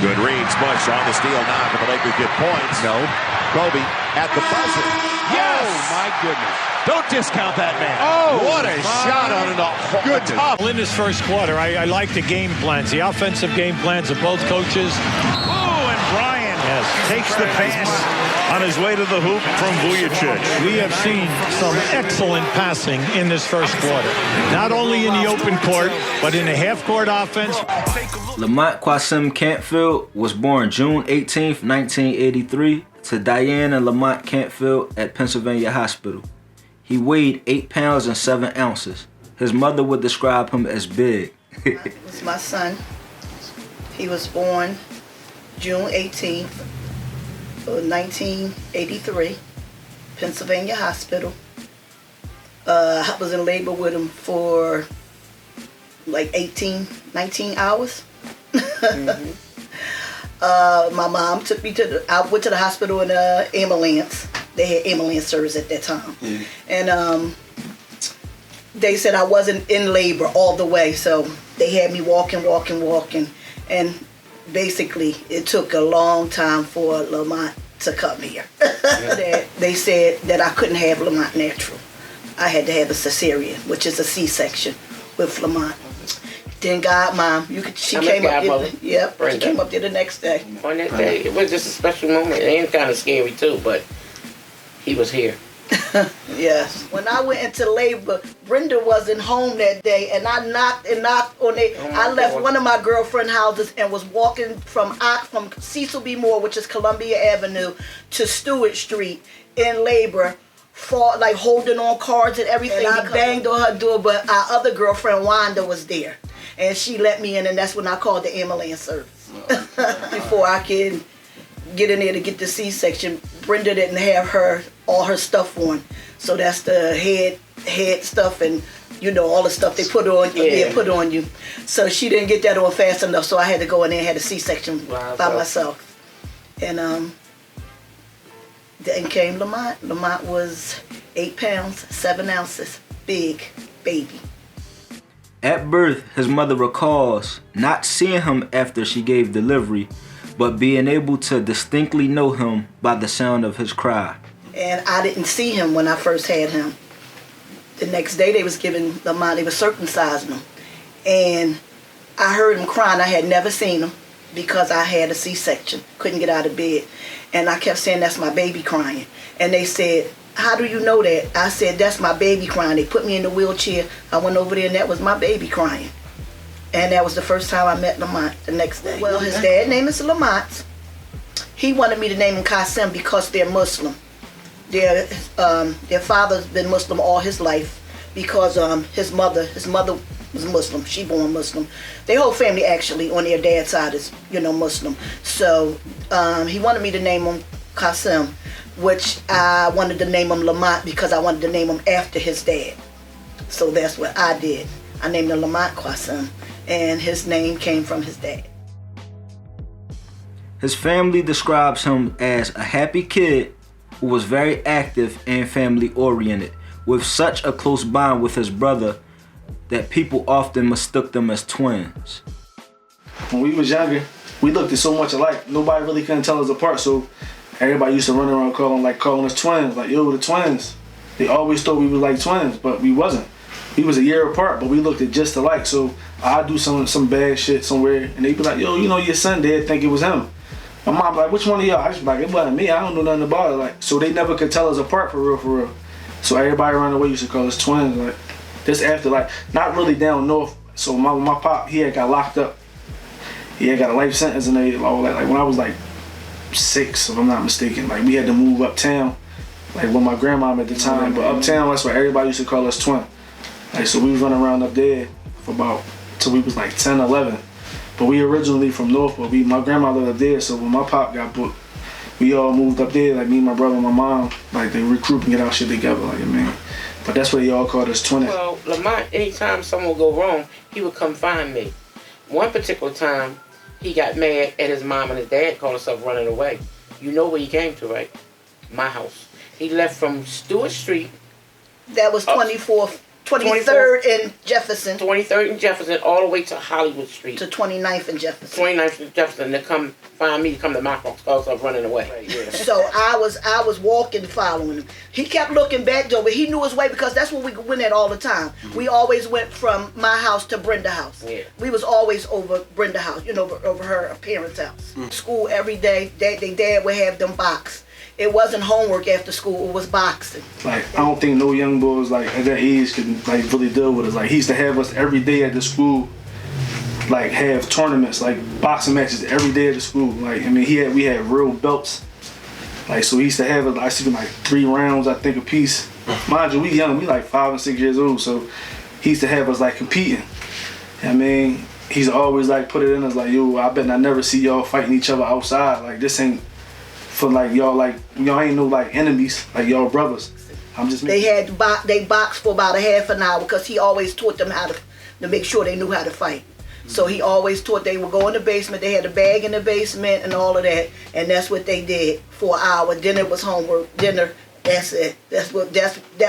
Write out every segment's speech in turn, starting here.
Good read, Smush on the steal now. Can the Lakers get points? No. Kobe at the buzzer. Yes! Oh, my goodness. Don't discount that man. Oh, what a shot on a good top. In this first quarter, I like the game plans, the offensive game plans of both coaches. Oh, and Bryant takes the pass on his way to the hoop from Vujicic. We have seen some excellent passing in this first quarter. Not only in the open court, but in the half-court offense. Lamont Qasim Cantfield was born June 18th, 1983 to Diane and Lamont Cantfield at Pennsylvania Hospital. He weighed 8 pounds and 7 ounces. His mother would describe him as big. It was my son. He was born June 18th, 1983, Pennsylvania Hospital. I was in labor with him for like 19 hours. Mm-hmm. My mom took me I went to the hospital in an ambulance. They had ambulance service at that time. Mm. And they said I wasn't in labor all the way, so they had me walking. And basically, it took a long time for Lamont to come here. Yeah. They said that I couldn't have Lamont natural. I had to have a cesarean, which is a C-section with Lamont. Then God, Mom, she came up there. Yep, she came up there the next day. On that day, it was just a special moment and kind of scary too, but he was here. Yes. When I went into labor, Brenda wasn't home that day, and I knocked on it. I left one of my girlfriend houses and was walking from Cecil B. Moore, which is Columbia Avenue, to Stewart Street in labor, like holding on cards and everything. And I banged on her door, but our other girlfriend, Wanda, was there. And she let me in, and that's when I called the ambulance service. Before I could get in there to get the C-section, Brenda didn't have all her stuff on. So that's the head stuff and, all the stuff they put on, put on you. So she didn't get that on fast enough, so I had to go in there and had a C-section by myself. And then came Lamont. Lamont was 8 pounds, 7 ounces, big baby. At birth, his mother recalls not seeing him after she gave delivery, but being able to distinctly know him by the sound of his cry. And I didn't see him when I first had him. The next day they was giving Lamont, they was circumcising him. And I heard him crying. I had never seen him because I had a C-section, couldn't get out of bed. And I kept saying, that's my baby crying. And they said, how do you know that? I said, that's my baby crying. They put me in the wheelchair. I went over there and that was my baby crying. And that was the first time I met Lamont the next day. Well, his dad name is Lamont. He wanted me to name him Qasim because they're Muslim. Their father's been Muslim all his life because his mother was Muslim. She born Muslim. Their whole family actually on their dad's side is, Muslim. So he wanted me to name him Qasim, which I wanted to name him Lamont because I wanted to name him after his dad. So that's what I did. I named him Lamont Qasim, and his name came from his dad. His family describes him as a happy kid who was very active and family-oriented, with such a close bond with his brother that people often mistook them as twins. When we was younger, we looked so much alike, nobody really couldn't tell us apart, so everybody used to run around calling us twins, like, yo, the twins. They always thought we was like twins, but we wasn't. We was a year apart, but we looked just alike, so I'd do some bad shit somewhere, and they'd be like, yo, your son, they'd think it was him. My mom like, which one of y'all? I just be like, it wasn't me, I don't know nothing about it. Like, so they never could tell us apart for real. So everybody around the way used to call us twins. Like, this after, like, not really down north. So my pop, he had got locked up. He had got a life sentence and all that. Like, when I was like 6, if I'm not mistaken, like, we had to move uptown, like with my grandmom at the time. But uptown, that's where everybody used to call us twin. Like, so we was running around up there for till we was like 10, 11. But we originally from North, but my grandmother lived there, so when my pop got booked, we all moved up there, like me, my brother, and my mom, like they recruit and get our shit together, like, man. But that's what they all called us twinning. Well, Lamont, anytime someone would go wrong, he would come find me. One particular time, he got mad at his mom and his dad called himself running away. You know where he came to, right? My house. He left from Stewart Street. That was 24th 23rd in Jefferson 23rd and Jefferson, all the way to Hollywood Street. to 29th in Jefferson. 29th and Jefferson, to come find me, to come to my house because I'm running away. Right, yeah. So I was walking, following him. He kept looking back though, but he knew his way because that's where we went at all the time. We always went from my house to Brenda house. Yeah. We was always over Brenda house, over her parents' house. School every day. Their dad would have them box. It wasn't homework after school. It was boxing. Like, I don't think no young boys like at that age can like really deal with us. Like, he used to have us every day at the school, like have tournaments, like boxing matches every day at the school. Like, I mean, we had real belts. Like, so he used to have us, I see like 3 rounds, I think, a piece. Mind you, we young, we like 5 and 6 years old. So he used to have us like competing. I mean, he's always like put it in us like, yo, I bet I never see y'all fighting each other outside. Like, this ain't for like y'all ain't no like enemies, like y'all brothers. I'm just they boxed for about a half an hour because he always taught them how to make sure they knew how to fight. So he always taught they would go in the basement. They had a bag in the basement and all of that, and that's what they did for an hour. Then it was homework, dinner. That's it. That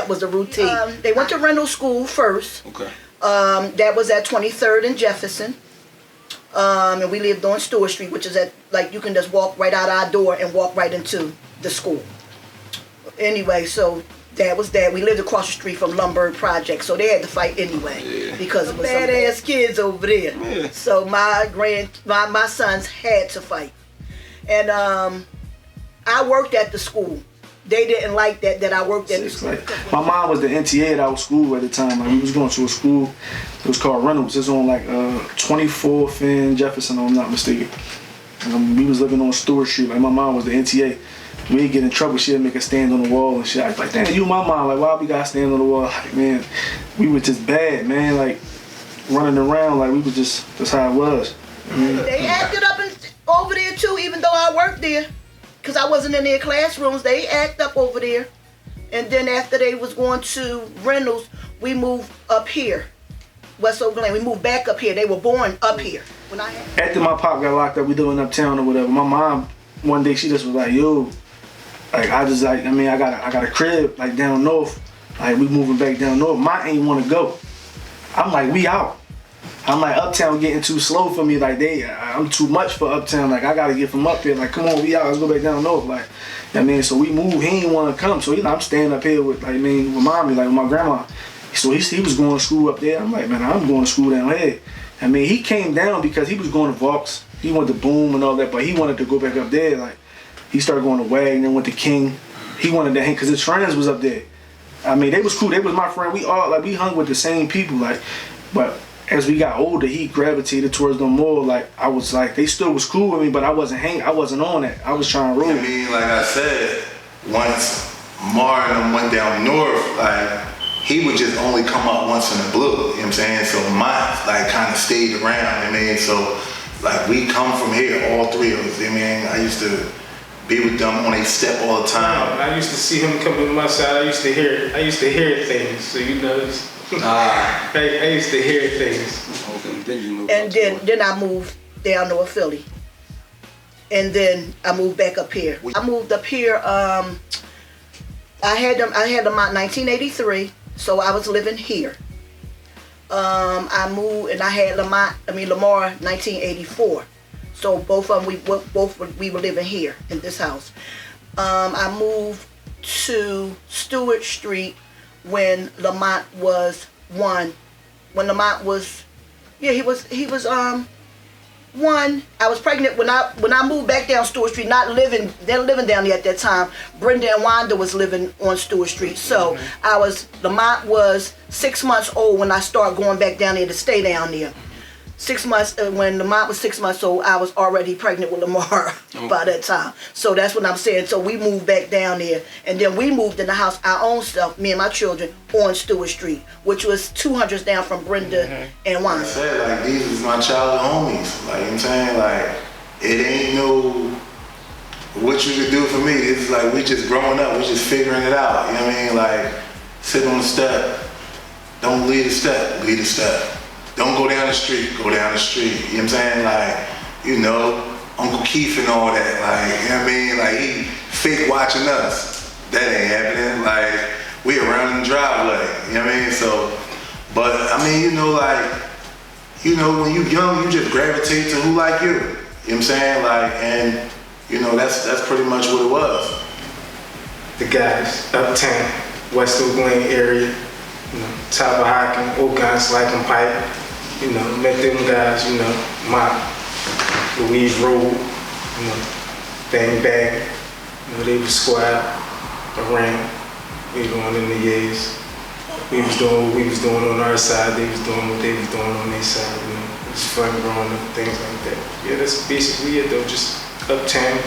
was the routine. They went to rental school first. Okay. That was at 23rd and Jefferson. And we lived on Stewart Street, which is at, like, you can just walk right out our door and walk right into the school. Anyway, so that was that. We lived across the street from Lumberg Project, so they had to fight anyway because it was badass kids over there. Yeah. So my sons had to fight. And I worked at the school. They didn't like that I worked at the school. My mom was the NTA at our school at the time. Like, we was going to a school. It was called Reynolds. It's on like 24th in Jefferson, if I'm not mistaken. We was living on Stewart Street. Like, my mom was the NTA. We'd get in trouble. She'd make us stand on the wall and shit. I was like, damn, you my mom. Like, why we gotta stand on the wall? Like, man, we were just bad, man. Like, running around. Like, we were that's how it was. They acted up over there too, even though I worked there. Because I wasn't in their classrooms, they act up over there. And then after they was going to Reynolds, we moved up here, West Oakland. We moved back up here. They were born up here. After my pop got locked up, we living uptown or whatever. My mom, one day she just was like, yo, like I got a crib like down north. Like, we moving back down north. Mine ain't want to go. I'm like, we out. I'm like, uptown getting too slow for me. Like, I'm too much for uptown. Like, I gotta get from up here. Like, come on, we out. Let's go back down north. Like, I mean, so we moved. He ain't want to come. So, I'm staying up here with, like, with mommy, like, with my grandma. So he was going to school up there. I'm like, man, I'm going to school down here. I mean, he came down because he was going to Vaux. He went to Boom and all that, but he wanted to go back up there. Like, he started going to Wag and then went to King. He wanted to hang because his friends was up there. I mean, they was cool. They was my friend. We all, like, we hung with the same people. Like, but as we got older, he gravitated towards them more. Like, I was like, they still was cool with me, but I wasn't on that. I was trying to roll. I mean, like I said, once Mar and them went down north, like, he would just only come up once in the blue, you know what I'm saying? So mine, like, kind of stayed around, I mean, so, like, we come from here, all 3 of us, I mean, I used to be with them on a step all the time. I used to see him coming to my side, I used to hear things, so you know, I used to hear things. And then I moved down to Philly. And then I moved back up here. I moved up here, I had them out 1983, so I was living here. I moved and I had Lamar 1984. So both of them, we were living here in this house. I moved to Stewart Street when Lamont was 1. When Lamont was, he was 1. I was pregnant when I moved back down Stewart Street. They're living down there at that time. Brenda and Wanda was living on Stewart Street. So Lamont was 6 months old when I started going back down there to stay down there. 6 months, when Lamont was 6 months old, I was already pregnant with Lamar by that time. So that's what I'm saying. So we moved back down there, and then we moved in the house, our own stuff, me and my children, on Stewart Street, which was 200 down from Brenda and Wanda. I said, like, these was my childhood homies. Like, you know what I'm saying? Like, it ain't no what you could do for me. It's like we just growing up, we just figuring it out. You know what I mean? Like, sit on the step, don't lead a step, lead a step. Don't go down the street, go down the street. You know what I'm saying? Like, you know, Uncle Keith and all that. Like, you know what I mean? Like, he fake watching us. That ain't happening. Like, we around in the driveway. You know what I mean? So But I mean, when you young, you just gravitate to who like you. You know what I'm saying? Like, and that's pretty much what it was. The guys, uptown, West Oak Lane area, Tabahawken, Oakland, Slacking Pipe, met them guys, Mott, Louise Road, Bang Bang, they was squad around, we going in the years. We was doing what we was doing on our side, they was doing what they was doing on their side, It was fun growing up, things like that. Yeah, that's basically it though, just uptown.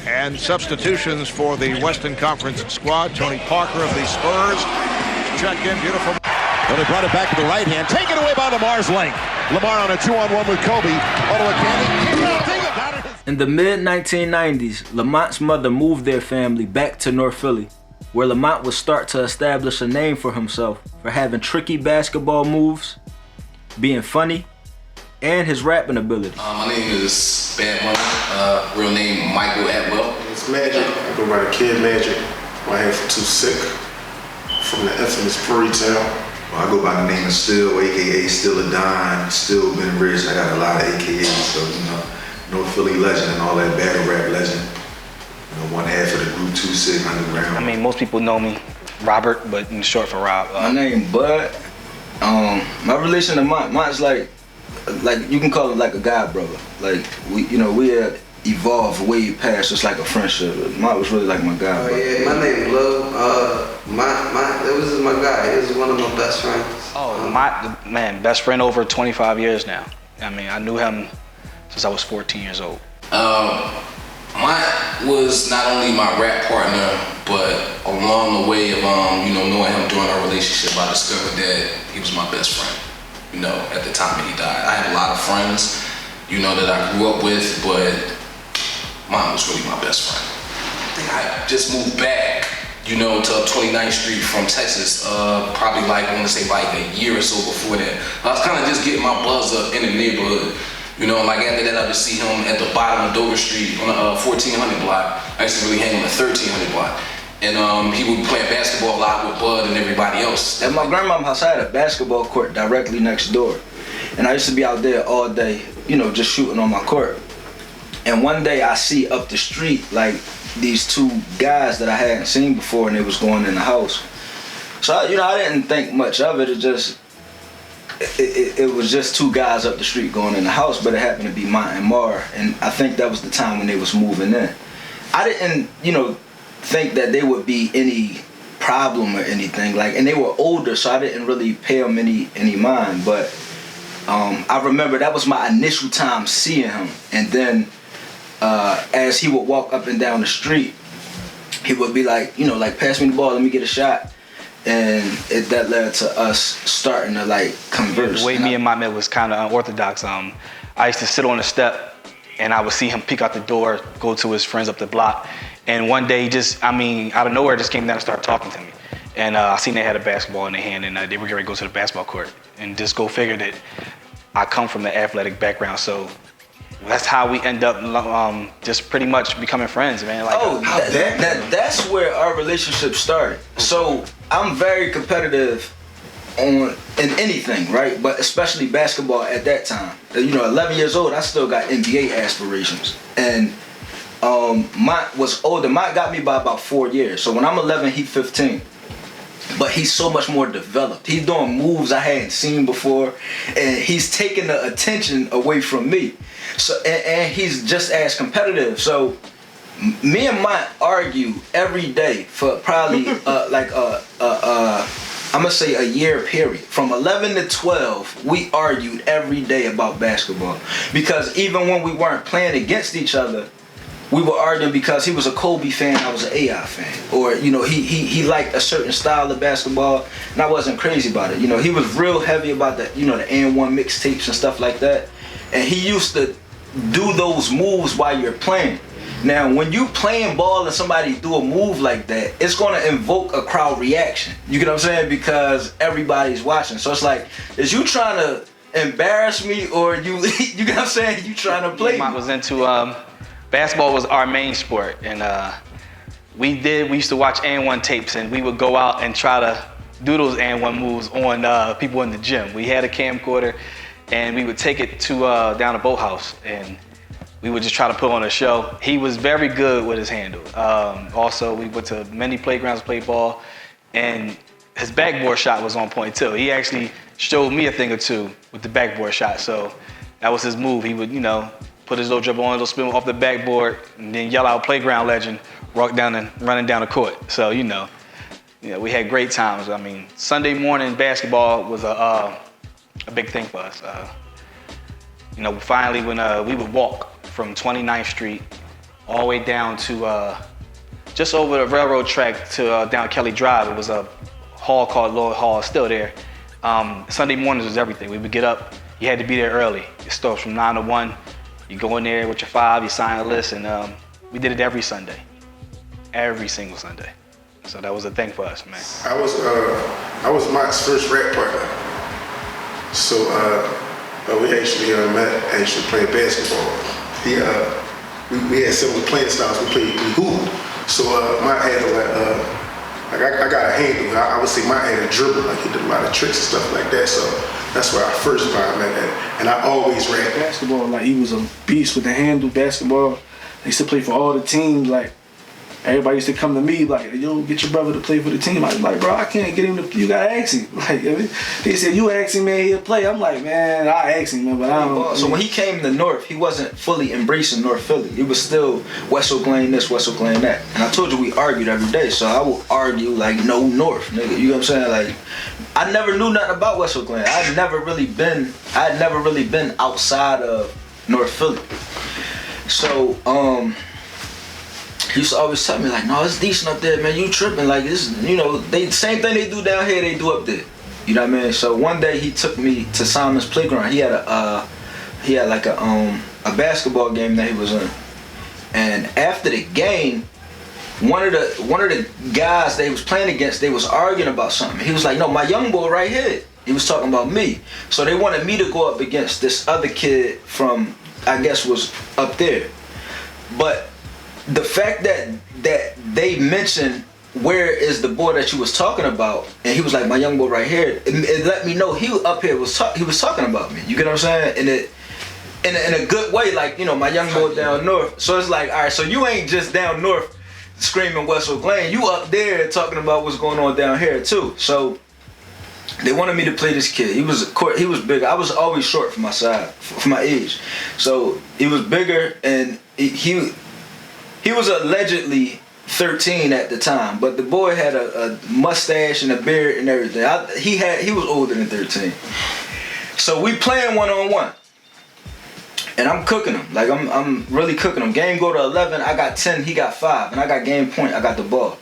And substitutions for the Western Conference squad. Tony Parker of the Spurs. Check in, beautiful. Well, they brought it back to the right hand. Taken away by Lamar's length. Lamar on a 2-on-1 with Kobe. Ottawa Candy. In the mid-1990s, Lamont's mother moved their family back to North Philly, where Lamont would start to establish a name for himself for having tricky basketball moves, being funny, and his rapping ability. My name is Bad Money, real name Michael Atwell. It's Magic. I go by the Kid Magic. My hair for Too Sick. From the infamous Prairie Town. I go by the name of Still, aka Still a Dime, Still been rich. I got a lot of AKAs, so North Philly legend and all that battle rap legend. One half of the group Too Sick Underground. I mean, most people know me, Robert, but in short for Rob. My name Bud. My relation to Mont's like you can call it like a god brother. Like we had evolved way past just like a friendship. Mont was really like my god brother. Yeah, my name Love. This is my guy. This is one of my best friends. Oh, my best friend over 25 years now. I mean, I knew him since I was 14 years old. Mont was not only my rap partner, but along the way of knowing him during our relationship, I discovered that he was my best friend. At the time he died. I had a lot of friends, that I grew up with, but Mont was really my best friend. I think I just moved back, to 29th Street from Texas, probably like a year or so before that. I was kind of just getting my buzz up in the neighborhood. After that, I would see him at the bottom of Dover Street on the 1400 block. I used to really hang on the 1300 block. And he would be playing basketball a lot with Bud and everybody else. At my grandma's house, I had a basketball court directly next door. And I used to be out there all day, just shooting on my court. And one day I see up the street, like, these two guys that I hadn't seen before, and they was going in the house. So, I didn't think much of it. It was just two guys up the street going in the house, but it happened to be Mont and Mar. And I think that was the time when they was moving in. I didn't, think that they would be any problem or anything, and they were older, so I didn't really pay them any mind. But I remember that was my initial time seeing him, and then as he would walk up and down the street, he would be like, pass me the ball, let me get a shot. And that led to us starting to converse. The way me and my man was kind of unorthodox. I used to sit on the step and I would see him peek out the door, go to his friends up the block. And one day, out of nowhere, just came down and started talking to me. And I seen they had a basketball in their hand, and they were going to go to the basketball court. And just go figure that I come from the athletic background, so that's how we end up just pretty much becoming friends, man. That's where our relationship started. So I'm very competitive in anything, right? But especially basketball at that time. 11 years old, I still got NBA aspirations. And Mont was older. Mont got me by about 4 years. So when I'm 11, he's 15. But he's so much more developed. He's doing moves I hadn't seen before, and he's taking the attention away from me. So and he's just as competitive. So me and Mont argue every day for probably I'm gonna say a year period. From 11 to 12, we argued every day about basketball, because even when we weren't playing against each other, we were arguing because he was a Kobe fan, I was an AI fan. Or, he liked a certain style of basketball, and I wasn't crazy about it. He was real heavy about the and1 mixtapes and stuff like that. And he used to do those moves while you're playing. Now, when you playing ball and somebody do a move like that, it's gonna invoke a crowd reaction. You get what I'm saying? Because everybody's watching. So it's like, is you trying to embarrass me, or you get what I'm saying? You trying to play? I was into basketball was our main sport, and we used to watch and1 tapes, and we would go out and try to doodles and one moves on people in the gym. We had a camcorder, and we would take it to down a boathouse, and we would just try to put on a show. He was very good with his handle. Also, we went to many playgrounds to play ball, and his backboard shot was on point too. He actually showed me a thing or two with the backboard shot, so that was his move. He would, put his little dribble on, little spin off the backboard, and then yell out "Playground Legend," walk down and running down the court. So we had great times. I mean, Sunday morning basketball was a big thing for us. Finally, when we would walk from 29th Street all the way down to just over the railroad track to down Kelly Drive. It was a hall called Lloyd Hall, still there. Sunday mornings was everything. We would get up. You had to be there early. It starts from 9 to 1. You go in there with your 5, you sign a list, and we did it every Sunday. Every single Sunday. So that was a thing for us, man. I was Mott's first rap partner. So we actually met playing basketball. We had similar playing styles. We hooped. So Mott had I got a handle. I would say Mott had a dribble. Like he did a lot of tricks and stuff like that. So that's where I first found that. And I always ran basketball. Like he was a beast with the handle. Basketball. I used to play for all the teams. Like everybody used to come to me like, "Yo, get your brother to play for the team." I'm like, "Bro, I can't get him to. You gotta ask him." Like they said, "You ask him, man, he'll play." I'm like, "Man, I ask him, man, but I don't." So when he came to North, he wasn't fully embracing North Philly. It was still West Oakland this, West Oakland that. And I told you we argued every day. So I would argue like no North, nigga. You know what I'm saying? Like I never knew nothing about West Oakland. I had never really been outside of North Philly. So he used to always tell me like, "No, it's decent up there, man. You tripping? Like this, they same thing they do down here, they do up there." You know what I mean? So one day he took me to Simon's playground. He had a basketball game that he was in, and after the game, one of the guys they was playing against, they was arguing about something. He was like, "No, my young boy right here." He was talking about me. So they wanted me to go up against this other kid from, I guess, was up there, but the fact that they mentioned where is the boy that you was talking about, and he was like, "My young boy right here," it let me know he up here he was talking about me. You get what I'm saying? In a good way, like my young boy down north. So it's like, all right, so you ain't just down north screaming West Oakland, you up there talking about what's going on down here too. So they wanted me to play this kid. He was big. I was always short for my side, for my age. So he was bigger, and he was allegedly 13 at the time, but the boy had a mustache and a beard and everything. He was older than 13. So we playing 1-on-1, and I'm cooking him. Like I'm really cooking him. Game go to 11. I got 10. He got 5, and I got game point. I got the ball,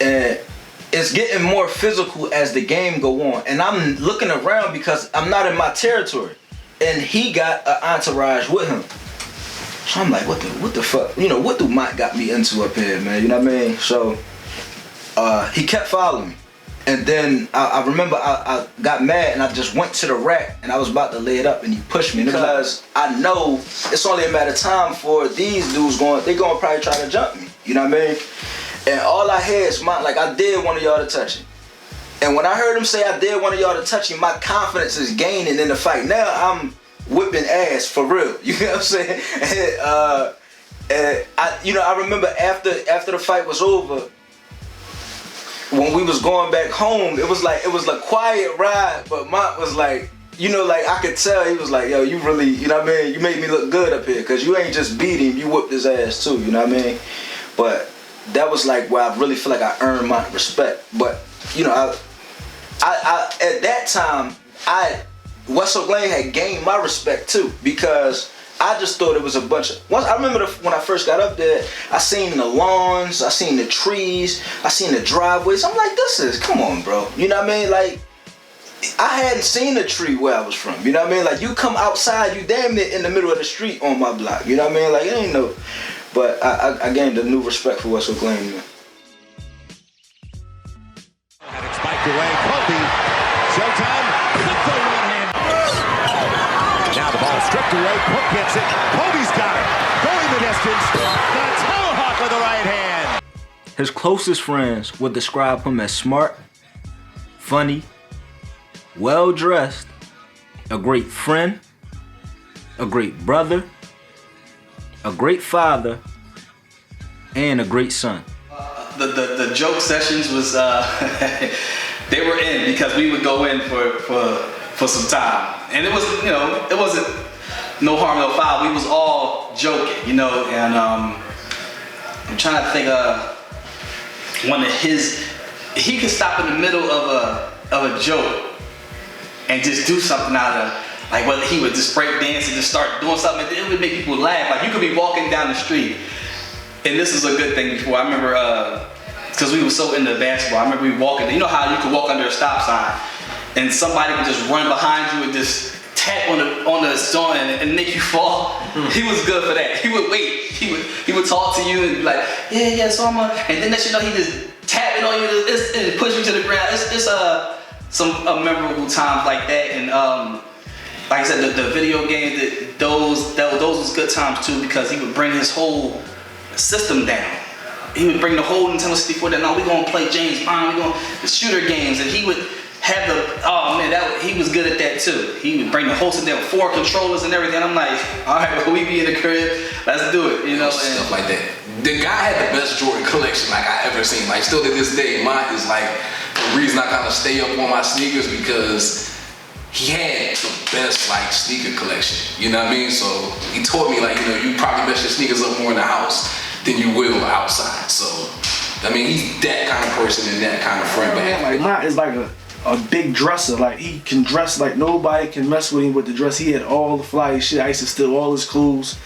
and it's getting more physical as the game go on. And I'm looking around because I'm not in my territory, and he got an entourage with him. So I'm like, what the fuck? What do Mott got me into up here, man? You know what I mean? So he kept following me. And then I remember I got mad and I just went to the rack and I was about to lay it up and he pushed me. Because I know it's only a matter of time for these dudes they gonna probably try to jump me. You know what I mean? And all I heard is Mott, like, "I dare one of y'all to touch him." And when I heard him say, "I dare one of y'all to touch him," my confidence is gaining in the fight. Now I'm whipping ass for real. You know what I'm saying? And I remember after the fight was over, when we was going back home, it was a quiet ride, but Mott was like, like I could tell he was like, "Yo, you really, you know what I mean? You made me look good up here, cause you ain't just beat him, you whipped his ass too." You know what I mean? But that was like where I really feel like I earned my respect. But I at that time West Oakland had gained my respect too, because I just thought it was a bunch of. I remember when I first got up there, I seen the lawns, I seen the trees, I seen the driveways. I'm like, come on, bro. You know what I mean? Like, I hadn't seen a tree where I was from. You know what I mean? Like, you come outside, you damn near in the middle of the street on my block. You know what I mean? Like, it ain't no. But I gained a new respect for West Oakland, man. And it's spiked away. Kobe. Showtime. Now the ball stripped away. Cook gets it. Kobe's got it. Going the distance. The tomahawk with the right hand. His closest friends would describe him as smart, funny, well-dressed, a great friend, a great brother, a great father, and a great son. The joke sessions was they were in because we would go in for some time, and it was it wasn't no harm no foul. We was all joking, and I'm trying to think one of his. He could stop in the middle of a joke and just do something out of, like, whether he would just break dance and just start doing something, and it would make people laugh. Like, you could be walking down the street, and this is a good thing before. I remember, because we were so into basketball, I remember we walking, you know how you could walk under a stop sign, and somebody would just run behind you and just tap on the zone and make you fall. He was good for that. He would wait. He would talk to you and be like, yeah, so and then he just tapping on you and push you to the ground. It's some memorable times like that, and like I said, the video games, those was good times too, because he would bring his whole system down. He would bring the whole Nintendo 64 down. No, we gonna play James Bond. We gonna the shooter games, and he would have he was good at that too. He would bring the whole system down, 4 controllers and everything. I'm like, all right, well, we be in the crib, let's do it, stuff like that. The guy had the best Jordan collection like I ever seen. Like, still to this day, mine is like the reason I kind of stay up on my sneakers, because he had the best like sneaker collection. You know what I mean? So he taught me, like, you probably mess your sneakers up more in the house than you will outside. So I mean, he's that kind of person and that kind of friend. Like, mine is like a big dresser. Like, he can dress like nobody can mess with him with the dress. He had all the fly shit. I used to steal all his clothes.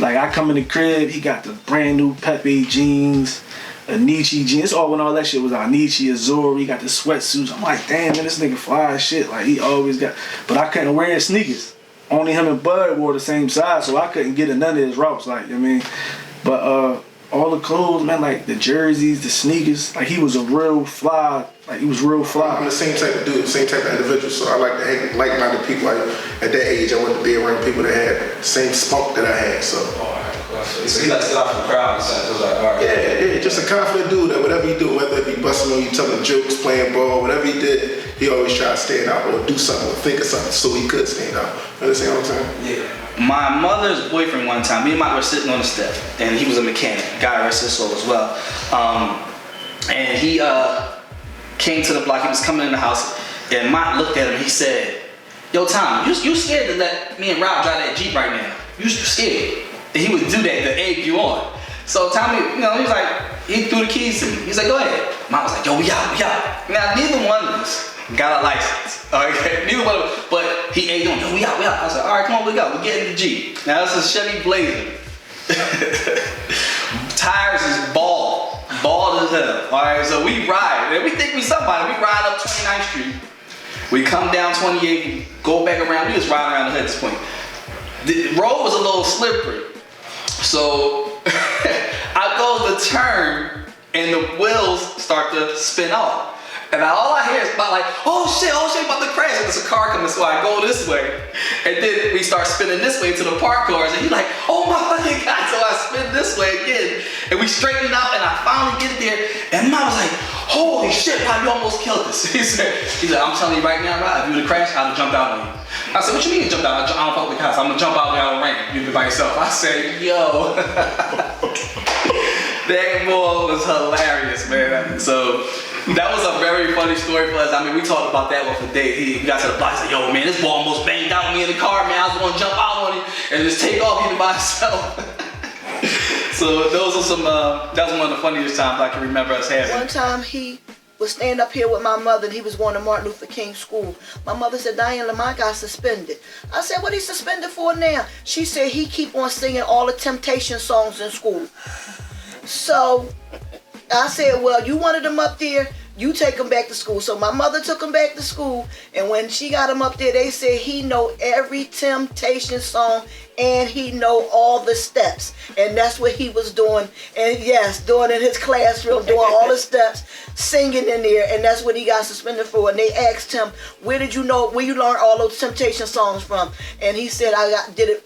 Like, I come in the crib, he got the brand new Pepe jeans, a Nietzsche jeans, all when all that shit was out. Nietzsche, Azure, he got the sweatsuits. I'm like, damn, man, this nigga fly as shit. Like, he always got, but I couldn't wear his sneakers. Only him and Bud wore the same size, so I couldn't get in none of his routes. Like, but all the clothes, man, like the jerseys, the sneakers, like, he was a real fly. Like, he was real fly. I'm the same type of dude, same type of individual. So I like to hang like-minded people. Like, at that age, I wanted to be around people that had the same spunk that I had. So. So he likes to get off the crowd. Yeah, just a confident dude that whatever you do, whether it be busting on you, telling jokes, playing ball, whatever he did, he always tried to stand out or do something or think of something so he could stand out. You understand what I'm saying? Yeah. My mother's boyfriend one time, me and Mike were sitting on the step, and he was a mechanic, guy rest his soul as well. And he came to the block, he was coming in the house, and Mike looked at him, he said, yo, Tom, you scared to let me and Rob drive that Jeep right now? You scared? And he would do that to egg you on. So Tommy, he was like, he threw the keys to me. He's like, go ahead. Mom was like, yo, we out. Now, neither one of us got a license. Okay, neither one of us, but he egged on, yo, we out. I was like, all right, come on, we go. We get in the Jeep. Now, this is Chevy Blazer. Tires is bald as hell. All right, so we ride. And we think we somebody. We ride up 29th Street. We come down 28th, we go back around. We just ride around the hood at this point. The road was a little slippery. So I go to turn and the wheels start to spin off. And all I hear is about like, oh shit, about to crash. And there's a car coming, so I go this way. And then we start spinning this way to the parked cars. And he's like, oh my fucking God. So I spin this way again. And we straighten out and I finally get there. And Mom was like, holy shit, Rob, you almost killed us. He said, I'm telling you right now, Rob, if you would have crashed, I'd have jumped out on you. I said, what you mean you jumped out? I don't fuck with the house. I'm gonna jump out there on the ramp. You do it by yourself. I said, yo. That boy was hilarious, man. So that was a very funny story for us. I mean, we talked about that one for days. He got to the block and said, yo, man, this boy almost banged out me in the car, man. I was gonna jump out on him and just take off even by himself. So those are some, that was one of the funniest times I can remember us having. One time he was standing up here with my mother and he was going to Martin Luther King School. My mother said, Diane Lamont got suspended. I said, what he suspended for now? She said, he keep on singing all the Temptation songs in school. So I said, well, you wanted him up there, you take him back to school. So my mother took him back to school, and when she got him up there, they said he know every Temptation song and he know all the steps. And that's what he was doing. And yes, doing in his classroom, doing all the steps, singing in there. And that's what he got suspended for. And they asked him, where you learn all those Temptation songs from? And he said,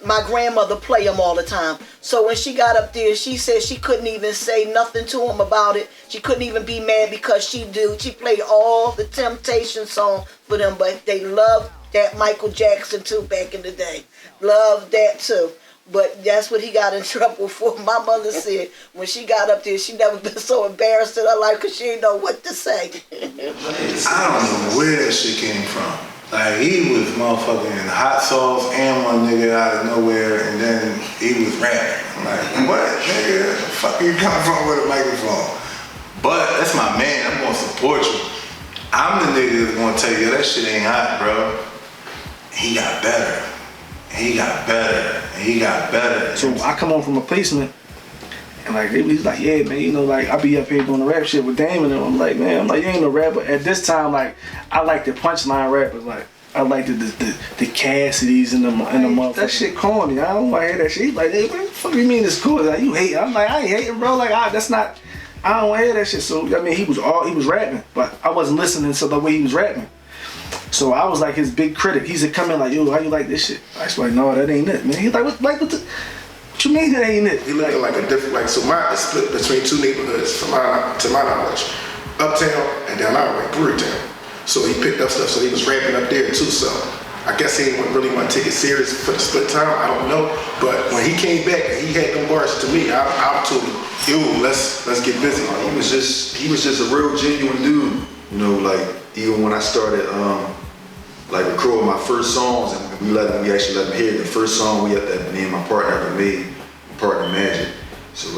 my grandmother play them all the time. So when she got up there, she said she couldn't even say nothing to him about it. She couldn't even be mad because she played all the Temptation songs for them. But they loved that Michael Jackson too back in the day. Loved that too. But that's what he got in trouble for. My mother said when she got up there, she never been so embarrassed in her life because she didn't know what to say. I don't know where that shit came from. Like, he was motherfucking hot sauce and one nigga out of nowhere, and then he was rapping. I'm like, what, nigga? Where the fuck are you coming from with a microphone? But that's my man. I'm gonna support you. I'm the nigga that's gonna tell you that shit ain't hot, bro. He got better. He got better. And he got better. So I come home from a placement, and like he's like, yeah, man, you know, like I be up here doing the rap shit with Dame, and I'm like, man, you ain't no rapper. At this time, like I like the punchline rappers, like I like the Cassidys and the motherfuckers. That shit corny. I don't want to hear that shit. He's like, hey, what the fuck you mean it's cool? Like you hate? I'm like, I ain't hating, bro. Like that's not. I don't want to hear that shit. So I mean, he was rapping, but I wasn't listening to the way he was rapping. So I was like his big critic. He's come in like, yo, how you like this shit? I was like, no, that ain't it, man. He's like, what you mean that ain't it? He looking like a different, like, so mine is split between two neighborhoods, to my knowledge. Uptown and down our way, Brewtown. So he picked up stuff, so he was rapping up there too, so I guess he didn't really want to take it serious for the split time, I don't know. But when he came back and he had them bars to me, I told him, yo, let's get busy. He was just a real genuine dude. You know, like, even when I started like recording my first songs, and we actually let him hear the first song that me and my partner ever made, my partner Magic. So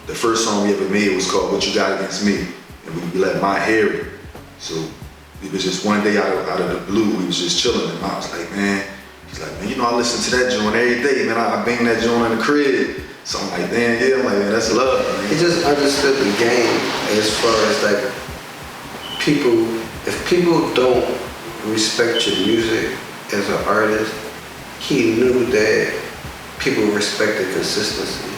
the first song we ever made was called What You Got Against Me, and we let Mike hear it. So it was just one day out of the blue, we was just chilling, and I was like, man, he's like, man, you know I listen to that joint every day, man, I bang that joint in the crib. So I'm like, damn, yeah, I'm like, man, that's love, man. He just understood the game as far as like if people don't respect your music as an artist, he knew that people respected consistency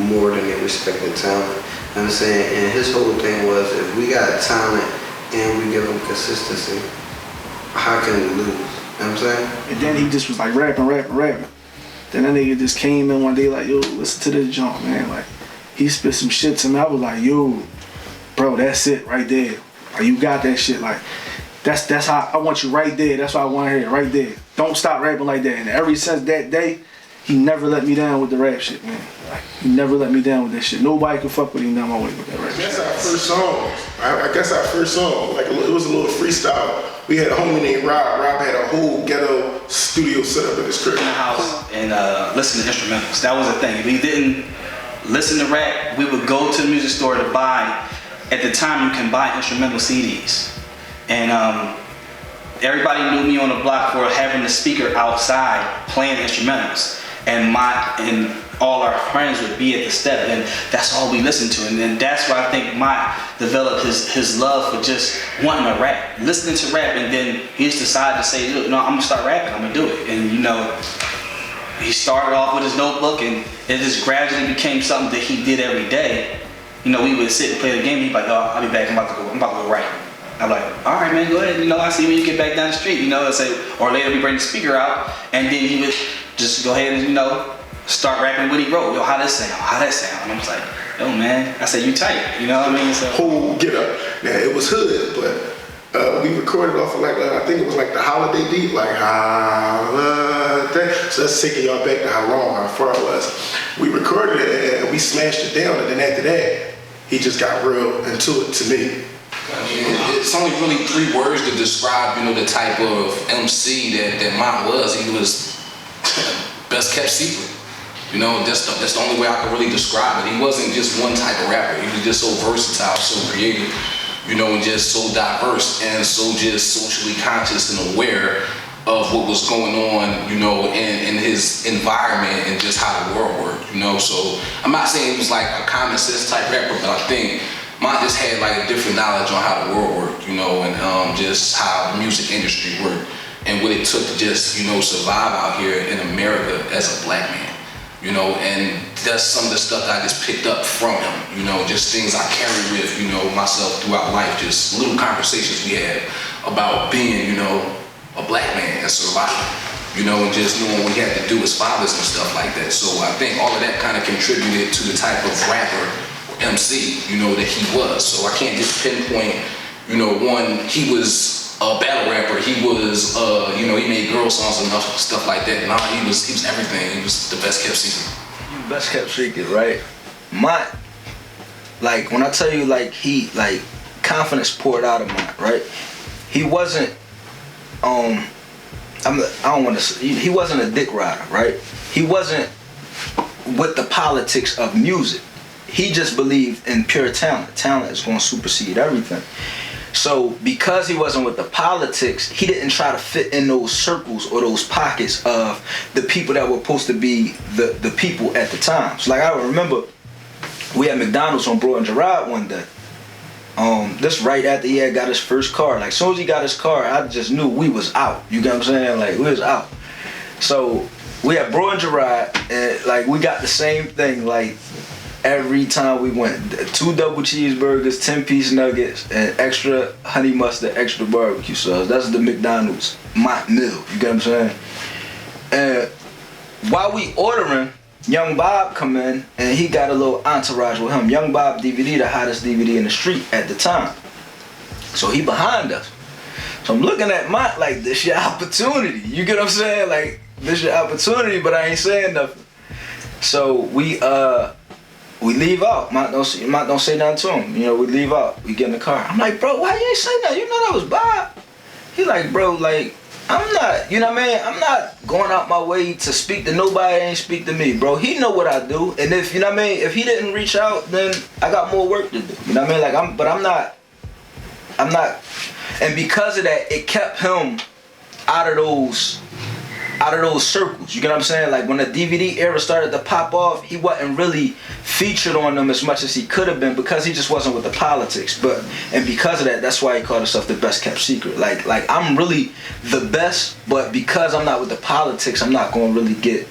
more than they respected talent. You know what I'm saying? And his whole thing was, if we got talent and we give them consistency, how can we lose? You know what I'm saying? And then he just was like rapping. Then that nigga just came in one day like, yo, listen to this junk, man. Like, he spit some shit to me. I was like, yo, bro, that's it right there. Like, you got that shit. Like, that's how I want you right there. That's what I want to hear right there. Don't stop rapping like that. And ever since that day, he never let me down with the rap shit, man. Like, he never let me down with that shit. Nobody could fuck with him down my way with that rap shit. That's our first song. I guess our first song. Like, it was a little freestyle. We had a homie named Rob. Rob had a whole ghetto studio set up in his crib. In the house and listen to instrumentals. That was the thing. If we didn't listen to rap, we would go to the music store to buy. At the time, you can buy instrumental CDs. And everybody knew me on the block for having the speaker outside playing instrumentals. And all our friends would be at the step, and that's all we listened to. And then that's why I think Mike developed his love for just wanting to rap, listening to rap, and then he just decided to say, look, no, I'm gonna start rapping, I'm gonna do it. And you know, he started off with his notebook, and it just gradually became something that he did every day. You know, we would sit and play the game, he'd be like, oh, I'll be back, I'm about to go write. I'm like, all right, man, go ahead. You know, I see when you get back down the street. You know, and say, or later we bring the speaker out, and then he would just go ahead and, you know, start rapping what he wrote. Yo, how that sound? And I was like, yo, man, I said, you tight. You know what I mean? So whole get up. Yeah, it was hood, but we recorded off of like I think it was like the holiday beat, like holiday. So that's taking y'all back to how far it was. We recorded it and we smashed it down, and then after that, he just got real into it to me. I mean, it's only really 3 words to describe, you know, the type of MC that Mont was. He was best kept secret. You know, that's the only way I could really describe it. He wasn't just one type of rapper. He was just so versatile, so creative, you know, and just so diverse and so just socially conscious and aware of what was going on, you know, in his environment and just how the world worked, you know. So I'm not saying he was like a common sense type rapper, but I think Mont just had like a different knowledge on how the world worked, you know, and just how the music industry worked and what it took to just, you know, survive out here in America as a black man. you know, and that's some of the stuff that I just picked up from him, you know, just things I carry with, you know, myself throughout life, just little conversations we had about being, you know, a black man and surviving, you know, and just knowing what he had to do as fathers and stuff like that. So I think all of that kind of contributed to the type of rapper or MC, you know, that he was. So I can't just pinpoint, you know, one, he was a battle rapper, he was, you know, he made girl songs and stuff like that. Nah, he was everything. He was the best kept secret. You best kept secret, right? Like when I tell you, like he, like confidence poured out of Mont, right? He wasn't, I don't want to say, he wasn't a dick rider, right? He wasn't with the politics of music. He just believed in pure talent. Talent is going to supersede everything. So because he wasn't with the politics, he didn't try to fit in those circles or those pockets of the people that were supposed to be the people at the time. So like I remember we had McDonald's on Broad and Gerard one day. This right after he had got his first car. Like as soon as he got his car, I just knew we was out. You get what I'm saying? Like we was out. So we had Broad and Gerard, and like we got the same thing like every time we went. 2 double cheeseburgers, 10-piece nuggets, and extra honey mustard, extra barbecue sauce. That's the McDonald's Mont meal. You get what I'm saying? And while we ordering, Young Bob come in and he got a little entourage with him. Young Bob DVD, the hottest DVD in the street at the time. So he behind us. So I'm looking at Mont like, this your opportunity. You get what I'm saying? Like, this your opportunity, but I ain't saying nothing. So we leave out. Mont don't say nothing to him. You know, we leave out. We get in the car. I'm like, bro, why you ain't say nothing? You know that was Bob. He like, bro, like, I'm not, you know what I mean? I'm not going out my way to speak to nobody that ain't speak to me, bro. He know what I do. And if, you know what I mean, if he didn't reach out, then I got more work to do. You know what I mean? Like, I'm not, and because of that, it kept him out of those circles. You get what I'm saying? Like when the DVD era started to pop off, he wasn't really featured on them as much as he could have been because he just wasn't with the politics. And because of that, that's why he called himself the best kept secret. Like I'm really the best, but because I'm not with the politics, I'm not gonna really get,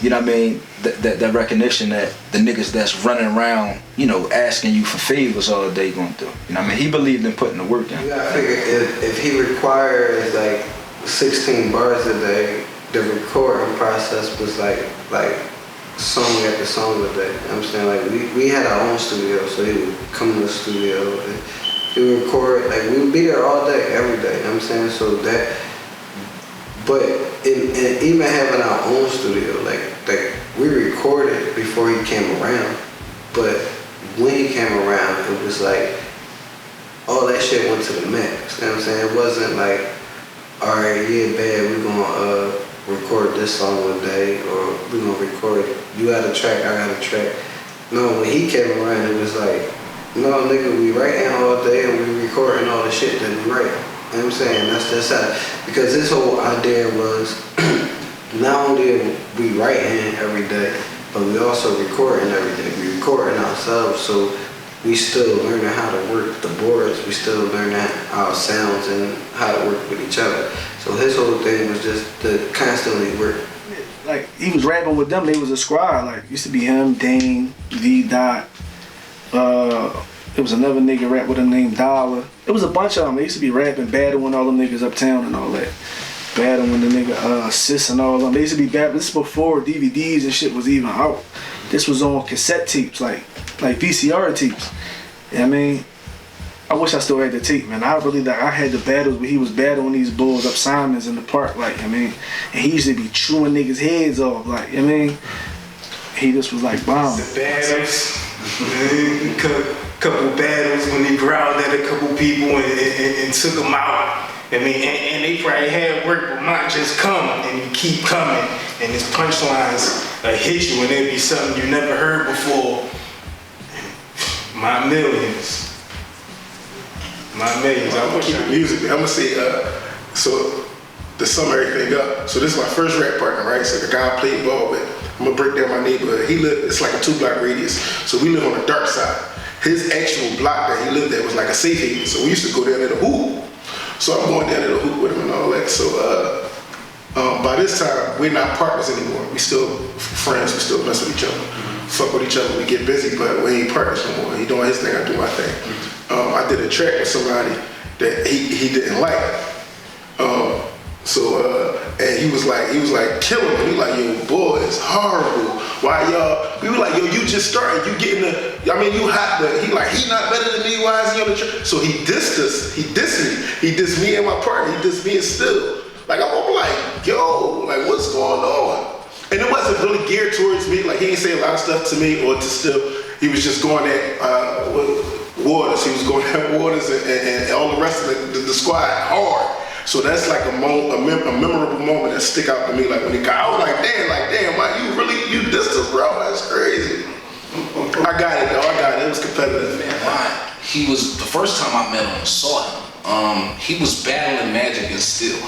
you know what I mean, that recognition that the niggas that's running around, you know, asking you for favors all day gonna do. You know what I mean? He believed in putting the work in. You gotta figure if he requires like 16 bars a day, the recording process was like song after song a day. You know what I'm saying? Like we had our own studio, so he would come to the studio and he would record, like we would be there all day, every day. You know what I'm saying? So that, but in even having our own studio, like we recorded before he came around, but when he came around, it was like all that shit went to the max. You know what I'm saying? It wasn't like, all right, yeah, bad, we're gonna record this song one day, or we're gonna record, you got a track, I got a track. No, when he came around, it was like, no, nigga, we writing all day and we recording all the shit that we write. You know what I'm saying? That's just how, because this whole idea was, not only are we writing every day, but we also recording every day. We recording ourselves, so we still learning how to work the boards. We still learning our sounds and how to work with each other. So his whole thing was just to constantly work. Like he was rapping with them. They was a squad. Like used to be him, Dane, V. Dot. There was another nigga rap with him named Dollar. It was a bunch of them. They used to be rapping, battling all them niggas uptown and all that. Battling the nigga Sis and all them. They used to be battling. This is before DVDs and shit was even out. This was on cassette tapes, like VCR tapes. You know what I mean? I wish I still had the tape, man. I had the battles where he was battling these bulls up Simons in the park, like, I mean, and he used to be chewing niggas' heads off, like, I mean, he just was like, bomb. The battles, couple battles when he growled at a couple people and took them out. I mean, and they probably had work, but Mont just come and you keep coming, and his punchlines hit you, and it'd be something you never heard before. Mont Millions. Mont Millions. I'm gonna keep the music. I'm gonna say, so to sum everything up. So this is my first rap partner, right? So the guy I played ball with. I'm gonna break down my neighborhood. It's like a 2-block radius. So we live on the dark side. His actual block that he lived at was like a safe haven. So we used to go down to the hoop. So I'm going down to the hoop with him and all that. So By this time, we're not partners anymore. We still friends. We still mess with each other. Fuck with each other. We get busy, but we ain't partners no more. He doing his thing. I do my thing. I did a track with somebody that he didn't like. And he was like killing me. He like, yo, boy, it's horrible. Why y'all? We were like, yo, you just started. You getting you hot, but he not better than me. Why is he on the track? So he dissed us. He dissed me. He dissed me and my partner. He dissed me and Still. Like, I'm like, yo, like, what's going on? And it wasn't really geared towards me. Like, he didn't say a lot of stuff to me or to Still. He was just going at Waters. He was going at Waters and all the rest of the squad hard. So that's like a memorable moment that stick out to me. Like when he got, I was like, damn, why you dissed us, bro? That's crazy. I got it, though. It was competitive. Man, he was, the first time I met him and saw him, he was battling Magic and Still.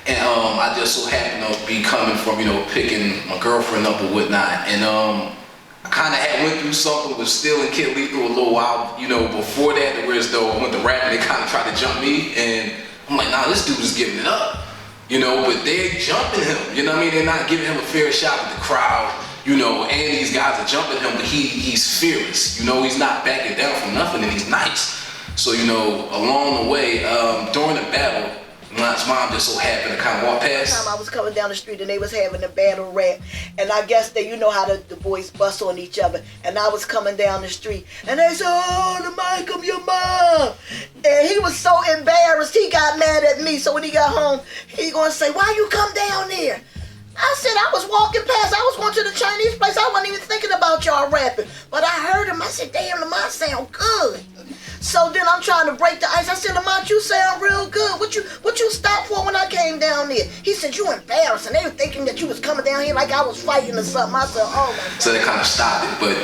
And I just so happened to be coming from, picking my girlfriend up or whatnot. And I kind of had went through something with Still and Kid Lethal a little while, before that, where as though I went to rap and they kind of tried to jump me. And I'm like, nah, this dude is giving it up, but they're jumping him, They're not giving him a fair shot with the crowd, and these guys are jumping him, but he's fearless, he's not backing down from nothing, and he's nice. So, along the way, during the battle, my mom just so happened to kind of walk past. One time I was coming down the street and they was having a battle rap, and I guess they, how the boys bust on each other, and I was coming down the street and they said, oh, the mic, I'm your mom. And he was so embarrassed, he got mad at me. So when he got home, he gonna say, why you come down there? I said, I was walking past, I was going to the Chinese place, I wasn't even thinking about y'all rapping. But I heard him, I said, damn, Lamont sound good. So then I'm trying to break the ice. I said, Lamont, you sound real good. What you stopped for when I came down there? He said, you embarrassing. They were thinking that you was coming down here like I was fighting or something. I said, oh my God. So they kind of stopped it, but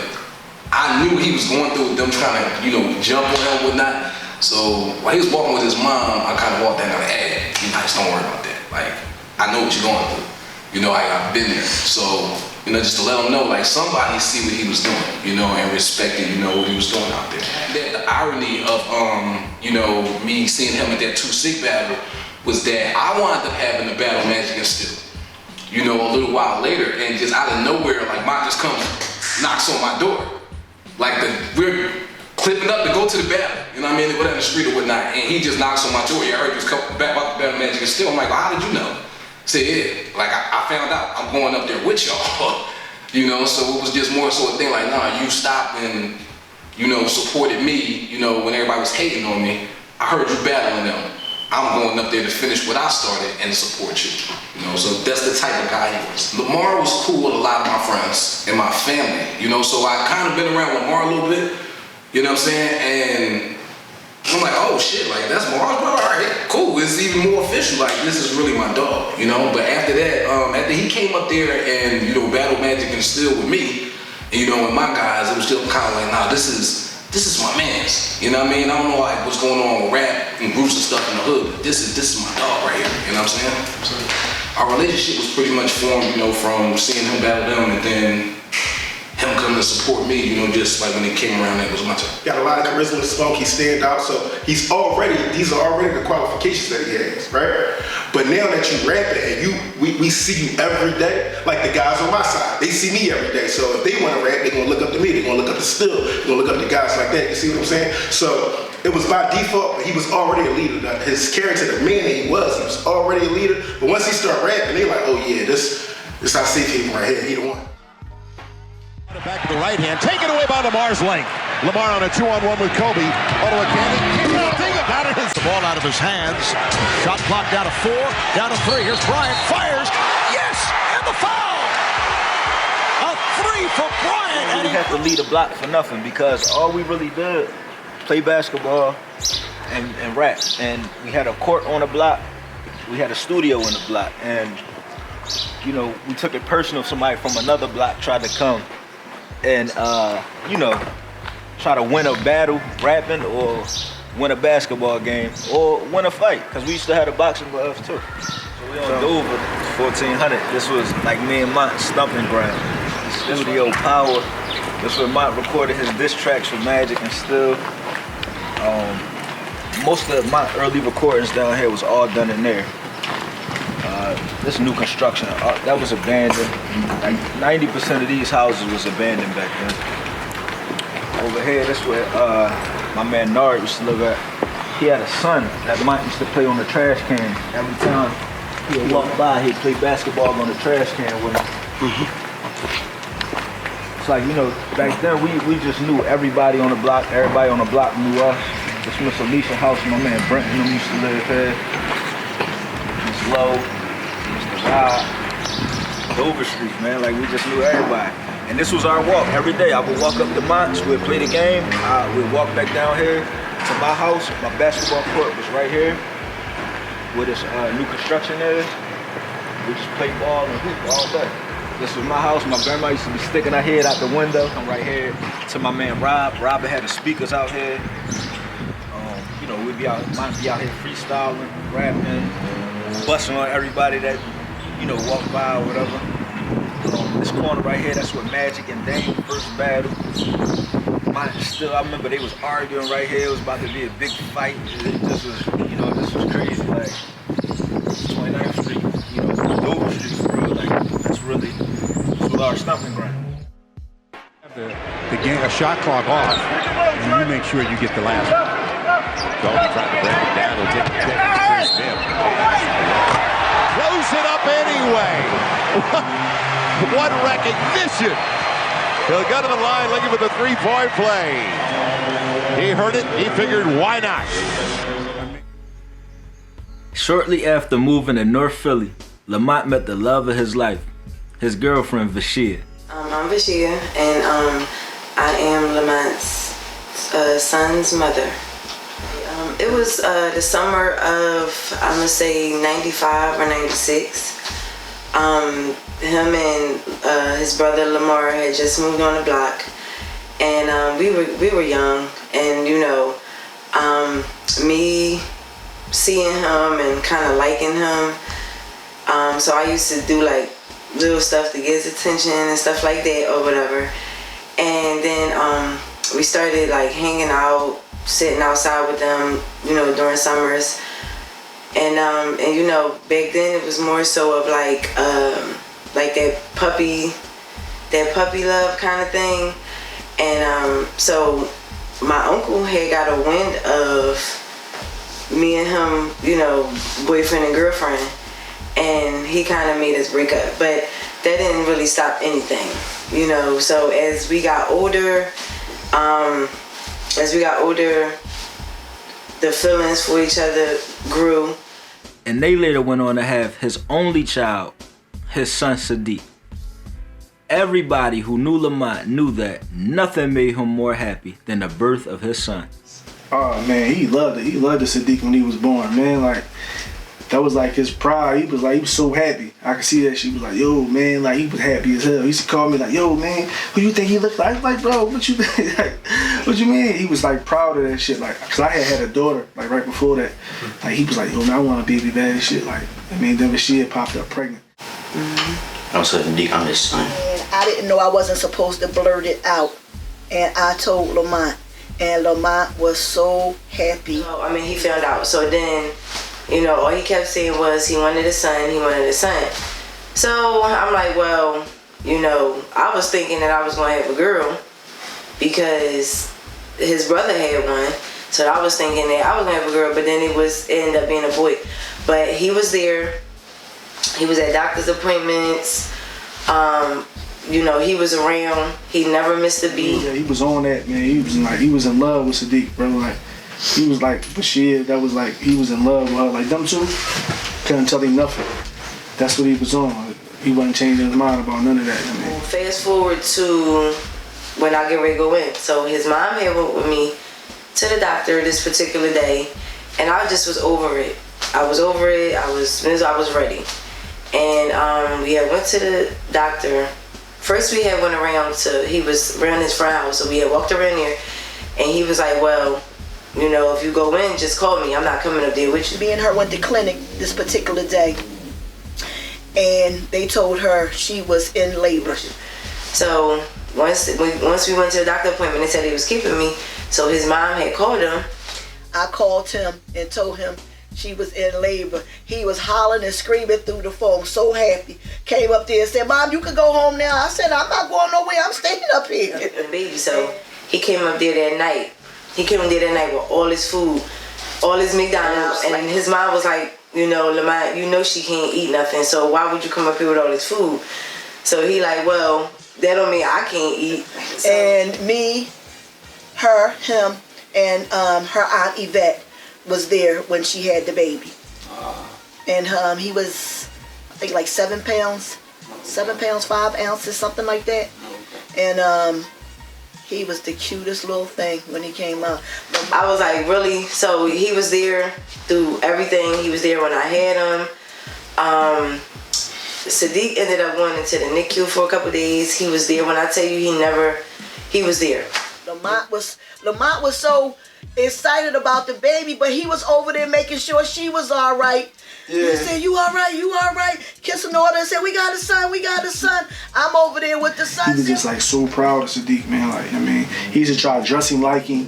I knew he was going through them trying to, jump on him and whatnot. So while he was walking with his mom, I kind of walked down like, hey, be nice, don't worry about that. Like, I know what you're going through. I've been there. So, just to let him know, like, somebody see what he was doing, and respected, what he was doing out there. The irony of, me seeing him at that 2-6 battle was that I wound up having the battle Magic and Still, a little while later, and just out of nowhere, like, Mike just comes, knocks on my door. Like, we're clipping up to go to the battle, they go down the street or whatnot, and he just knocks on my door. Yeah, I heard you was coming back about the battle Magic and Still. I'm like, well, how did you know? Say, yeah, like I found out I'm going up there with y'all, so it was just more so a thing like, nah, you stopped and, supported me, when everybody was hating on me. I heard you battling them. I'm going up there to finish what I started and support you, so that's the type of guy he was. Lamar was cool with a lot of my friends and my family, so I kind of been around Lamar a little bit, what I'm saying, and I'm like, oh shit, like that's Mars, bro. All right, cool. It's even more official. Like this is really my dog, But after that, after he came up there and battle Magic and Still with me, and with my guys, it was still kind of like, nah, this is my man's. I don't know like what's going on with rap and groups and stuff in the hood, but this is my dog right here. You know what I'm saying? So our relationship was pretty much formed, from seeing him battle them and then him coming to support me, just like when he came around, it was my time. Got a lot of charisma, spunk, he stand out, so these are already the qualifications that he has, right? But now that you rap it and we see you every day, like the guys on my side, they see me every day, so if they want to rap, they're going to look up to me, they're going to look up to Still, they're going to look up to guys like that, you see what I'm saying? So it was by default, but he was already a leader. His character, the man that he was already a leader, but once he started rapping, they like, oh yeah, this I see people right here, he the one. Back to the right hand, taken away by Lamar's length. Lamar on a 2-on-1 with Kobe. Auto Academy, got it. The ball out of his hands. Shot clock down to 4, down to 3. Here's Bryant, fires. Yes, and the foul. A 3 for Bryant. We didn't have to lead a block for nothing because all we really did play basketball and rap. And we had a court on the block. We had a studio in the block, and we took it personal. Somebody from another block tried to come and try to win a battle rapping or win a basketball game or win a fight, because we used to have the boxing gloves too. So we on Dover 1400. This was like me and Mont stumping ground. Studio Power. This where Mont recorded his diss tracks with Magic and Still. Most of my early recordings down here was all done in there. this new construction. That was abandoned. Like 90% of these houses was abandoned back then. Over here, that's where my man Nard used to live at. He had a son that Mike used to play on the trash can. Every time he would walk by, he'd play basketball on the trash can with him. It's like, you know, back then we just knew everybody on the block. Everybody on the block knew us. This Miss Alicia house, my man Brent and them used to live here. Miss Lowe, Mr. Rod, Dover Street, man. Like, we just knew everybody. And this was our walk every day. I would walk up to Mont's, we'd play the game. We'd walk back down here to my house. My basketball court was right here, where this new construction is. We just play ball and hoop all day. This was my house. My grandma used to be sticking her head out the window. Come right here to my man Rob. Rob had the speakers out here. You know, we'd be out, might be out here freestyling, rapping, busting on everybody that, you know, walk by or whatever. This corner right here, that's where Magic and Dame first battled. I remember they was arguing right here. It was about to be a big fight. This was, you know, this was crazy. Like, 29th Street, you know, Dover Street, for real. Like, this was our stomping ground. The game, a shot clock off, and you make sure you get the last one. Kobe trying to break it down. He'll take the pick. Chris Bim. Close it up anyway. What recognition. He'll go to the line looking for the three-point play. He heard it. He figured, why not? Shortly after moving to North Philly, Lamont met the love of his life, his girlfriend, Vashia. I'm Vashia, and I am Lamont's son's mother. It was the summer of, I'm gonna say 95 or 96. Him and his brother Lamar had just moved on the block, and we were young, and you know, me seeing him and kind of liking him. So I used to do like little stuff to get his attention and stuff like that or whatever. And then we started like hanging out, sitting outside with them, you know, during summers. And you know, back then it was more so of like that puppy love kind of thing. And so my uncle had got a wind of me and him, you know, boyfriend and girlfriend, and he kind of made us break up. But that didn't really stop anything, you know. So as we got older, the feelings for each other grew. And they later went on to have his only child, his son Sadiq. Everybody who knew Lamont knew that nothing made him more happy than the birth of his son. Oh man, he loved it. He loved the Sadiq when he was born, man. Like, that was like his pride. He was so happy. I could see that. She was like, yo, man, like he was happy as hell. He used to call me like, yo, man, who you think he looked like? I was like, bro, what you like, what you mean? He was like proud of that shit. Like, cause I had a daughter like right before that. Like he was like, yo, man, I want a baby bad shit. Like, I mean, then she had popped up pregnant. I was like, Sadiq, I'm his son. And I didn't know I wasn't supposed to blurt it out. And I told Lamont. And Lamont was so happy. I mean, he found out. So then, you know, all he kept saying was he wanted a son, he wanted a son. So I'm like, well, you know, I was thinking that I was going to have a girl because his brother had one. So I was thinking that I was going to have a girl, but then it ended up being a boy. But he was there. He was at doctor's appointments. You know, he was around. He never missed a beat. Yeah, he was on that, man. He was in love with Sadiq, bro. Like, he was like Bashir. That was like, he was in love with her. Like, them two couldn't tell him nothing. That's what he was on. He wasn't changing his mind about none of that. I mean. Fast forward to when I get ready to go in. So his mom had went with me to the doctor this particular day, and I just was over it. I was over it. I was ready. And we had went to the doctor. First we had went around he was around his friend's house, so we had walked around there, and he was like, well, you know, if you go in, just call me. I'm not coming up there with you. Me and her went to clinic this particular day, and they told her she was in labor. So once we went to the doctor appointment, they said he was keeping me, so his mom had called him. I called him and told him She was in labor. He was hollering and screaming through the phone, so happy. Came up there and said, "Mom, you can go home now." I said, "I'm not going nowhere. I'm staying up here." Baby, so he came up there that night. He came up there that night with all his food, all his McDonald's, and his mom was like, Lamont, she can't eat nothing, so why would you come up here with all this food? So he like, well, that don't mean I can't eat. So. And me, her, him, and her aunt Yvette was there when she had the baby. And he was, I think, like 7 pounds, 5 ounces, something like that. And he was the cutest little thing when he came out. I was like, really? So he was there through everything. He was there when I had him. Sadiq ended up going into the NICU for a couple of days. He was there when I tell you he was there. Lamont was so excited about the baby, but he was over there making sure she was all right. Yeah. He said, "You all right? You all right?" Kissing her and said, "We got a son. We got a son." I'm over there with the son. He was just like so proud of Sadiq, man. Like, he used to try to dress him like him.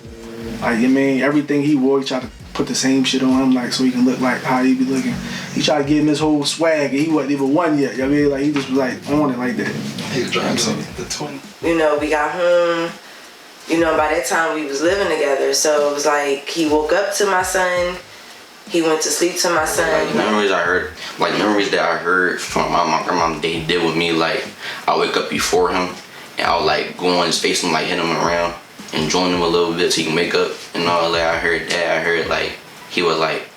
Like, everything he wore, he tried to put the same shit on him, like, so he can look like how he be looking. He tried to give him his whole swag, and he wasn't even one yet. Like, he just was like on it like that. He was driving the twin. We got home. By that time we was living together, so it was like he woke up to my son. He went to sleep to my son. Like memories that I heard from my grandma they did with me, like I wake up before him and I'll like go on his face and like hit him around and join him a little bit so he can wake up and all that. I heard like he was like,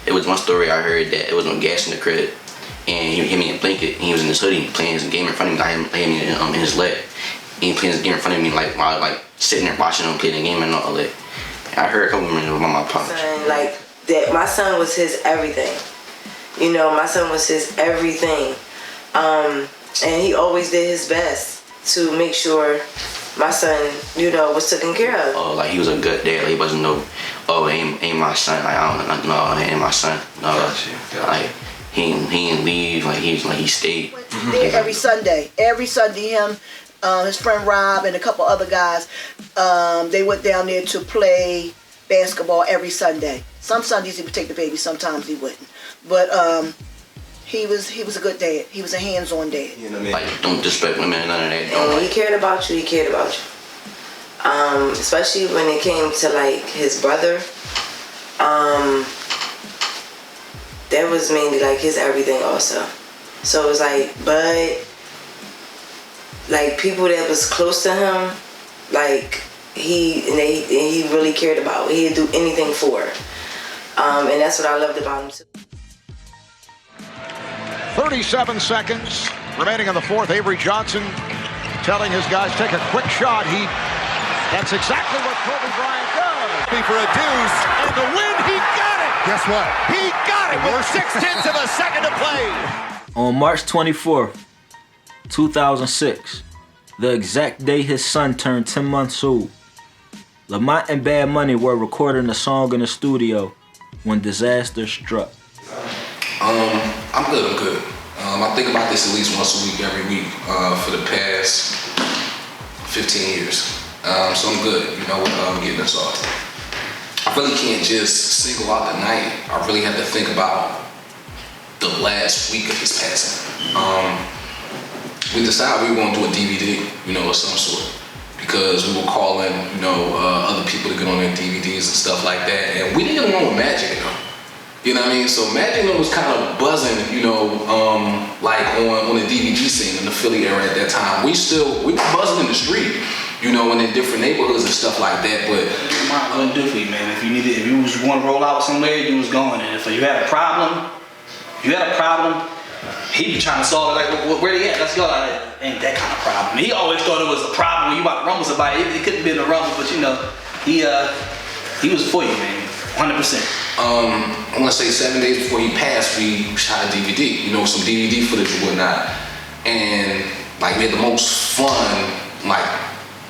it was one story I heard that it was no gas in the crib and he hit me in a blanket and he was in his hoodie playing his game in front of me. I had him in his leg. He playing his game in front of me like while like sitting there watching him play the game and all that. I heard a couple minutes about my pops. Like that, my son was his everything. My son was his everything. And he always did his best to make sure my son, was taken care of. Oh, like he was a good dad. Like he wasn't ain't my son. Like I don't know, ain't my son. No, like he didn't leave. Like he stayed. There every Sunday, him. His friend Rob and a couple other guys, they went down there to play basketball every Sunday. Some Sundays he would take the baby, sometimes he wouldn't. But he was a good dad. He was a hands-on dad. Like don't disrespect women and none of that. And he cared about you. Especially when it came to like his brother. That was mainly like his everything also. So it was like, but like people that was close to him, like he really cared about. He'd do anything for her. And that's what I loved about him too. 37 seconds remaining in the fourth. Avery Johnson telling his guys, take a quick shot. That's exactly what Kobe Bryant does. For a deuce and the win, he got it. Guess what? He got it with 0.6 of a second to play. On March 24th, 2006, the exact day his son turned 10 months old, Lamont and Bad Money were recording a song in the studio when disaster struck. I'm good. I think about this at least once a week, every week, for the past 15 years. So I'm good, getting this off. I really can't just single out the night. I really have to think about the last week of his passing. We decided we were going to do a DVD, of some sort, because we were calling, other people to get on their DVDs and stuff like that, and we didn't get along with Magic, You know what I mean? So Magic was kind of buzzing, like on the DVD scene in the Philly area at that time. We were buzzing in the street, and in different neighborhoods and stuff like that. But Mom wouldn't do for you, man. If you was going to roll out somewhere, you was going. And if you had a problem, he be trying to solve it. Like, where they at? Let's go. Ain't that kind of problem. He always thought it was a problem when you about to rumble somebody. It couldn't have been a rumble, but he was for you, man. 100%. I want to say 7 days before he passed, we shot a DVD, some DVD footage and whatnot. And like we had the most fun, like